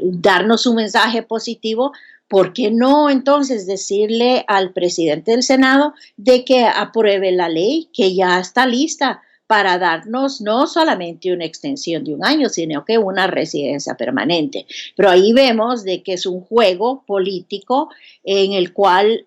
darnos un mensaje positivo, ¿por qué no entonces decirle al presidente del Senado de que apruebe la ley que ya está lista para darnos no solamente una extensión de un año, sino que una residencia permanente? Pero ahí vemos de que es un juego político en el cual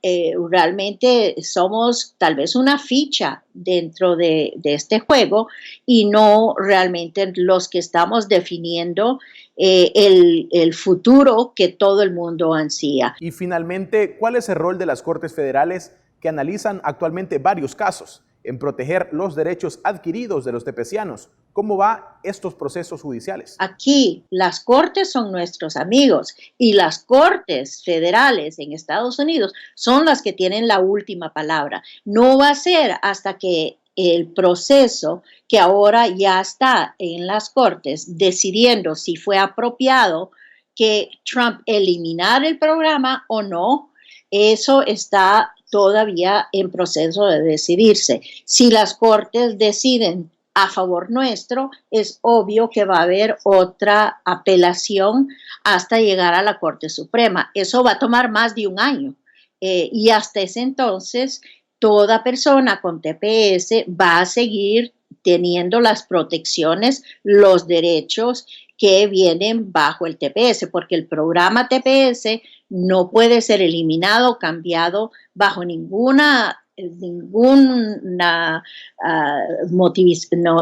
realmente somos tal vez una ficha dentro de este juego y no realmente los que estamos definiendo el futuro que todo el mundo ansía. Y finalmente, ¿cuál es el rol de las Cortes Federales que analizan actualmente varios casos en proteger los derechos adquiridos de los tepecianos? ¿Cómo van estos procesos judiciales? Aquí las cortes son nuestros amigos y las cortes federales en Estados Unidos son las que tienen la última palabra. No va a ser hasta que el proceso que ahora ya está en las cortes decidiendo si fue apropiado que Trump eliminara el programa o no, eso está todavía en proceso de decidirse. Si las cortes deciden a favor nuestro, es obvio que va a haber otra apelación hasta llegar a la Corte Suprema. Eso va a tomar más de un año y hasta ese entonces toda persona con TPS va a seguir teniendo las protecciones, los derechos que vienen bajo el TPS, porque el programa TPS no puede ser eliminado o cambiado bajo ninguna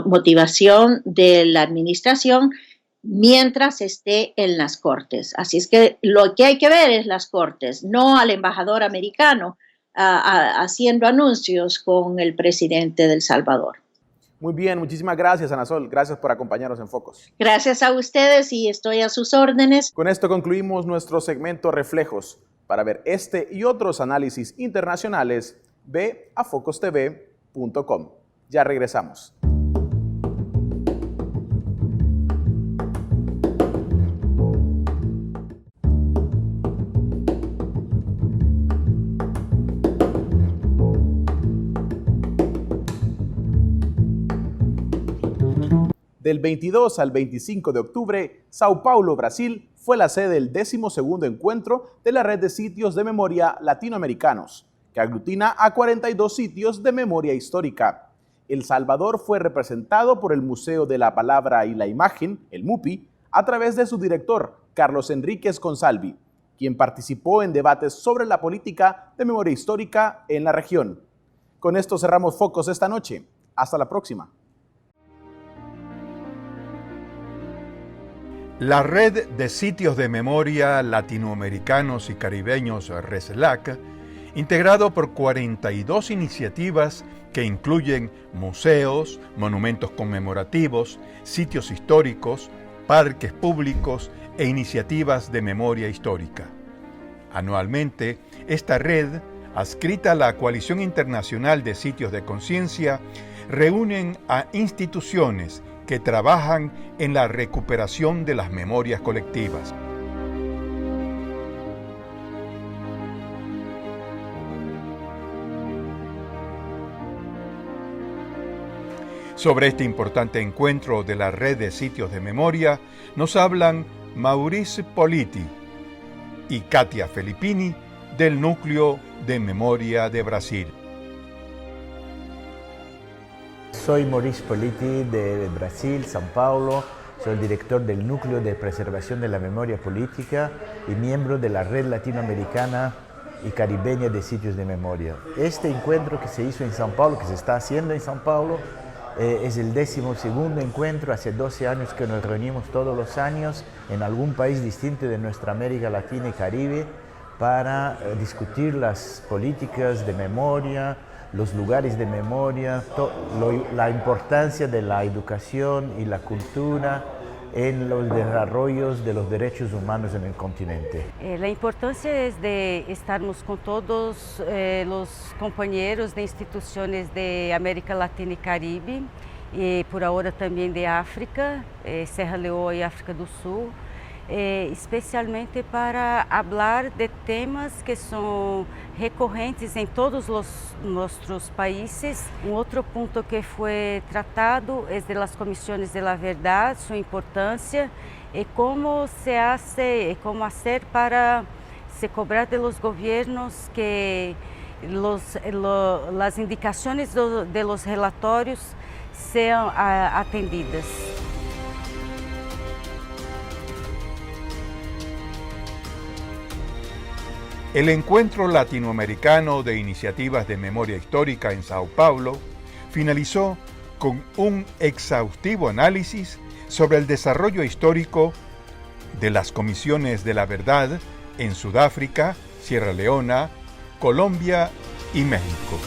motivación de la administración mientras esté en las cortes. Así es que lo que hay que ver es las cortes, no al embajador americano haciendo anuncios con el presidente de El Salvador. Muy bien, muchísimas gracias, Ana Sol. Gracias por acompañarnos en Focos. Gracias a ustedes y estoy a sus órdenes. Con esto concluimos nuestro segmento Reflejos. Para ver este y otros análisis internacionales, ve a focostv.com. Ya regresamos. Del 22 al 25 de octubre, Sao Paulo, Brasil, fue la sede del 12º encuentro de la Red de Sitios de Memoria Latinoamericanos, que aglutina a 42 sitios de memoria histórica. El Salvador fue representado por el Museo de la Palabra y la Imagen, el MUPI, a través de su director, Carlos Enríquez Consalvi, quien participó en debates sobre la política de memoria histórica en la región. Con esto cerramos Focos esta noche. Hasta la próxima. La Red de Sitios de Memoria Latinoamericanos y Caribeños, RESLAC, integrado por 42 iniciativas que incluyen museos, monumentos conmemorativos, sitios históricos, parques públicos e iniciativas de memoria histórica. Anualmente, esta red, adscrita a la Coalición Internacional de Sitios de Conciencia, reúnen a instituciones que trabajan en la recuperación de las memorias colectivas. Sobre este importante encuentro de la Red de Sitios de Memoria nos hablan Maurice Politi y Katia Filippini del Núcleo de Memoria de Brasil. Soy Maurice Politi de Brasil, São Paulo. Soy el director del Núcleo de Preservación de la Memoria Política y miembro de la Red Latinoamericana y Caribeña de Sitios de Memoria. Este encuentro que se hizo en São Paulo, que se está haciendo en São Paulo, es el 12º encuentro. Hace 12 años que nos reunimos todos los años en algún país distinto de nuestra América Latina y Caribe para discutir las políticas de memoria, los lugares de memoria, la importancia de la educación y la cultura en los desarrollos de los derechos humanos en el continente. La importancia es de estarmos con todos los compañeros de instituciones de América Latina y Caribe, y por ahora también de África, Serra Leoa y África do Sul, especialmente para hablar de temas que son recorrentes en todos nuestros países. Un otro punto que fue tratado es de las comisiones de la verdad, su importancia y cómo se hace, cómo hacer para se cobrar de los gobiernos que las indicaciones de los relatorios sean atendidas. El Encuentro Latinoamericano de Iniciativas de Memoria Histórica en Sao Paulo finalizó con un exhaustivo análisis sobre el desarrollo histórico de las comisiones de la verdad en Sudáfrica, Sierra Leona, Colombia y México.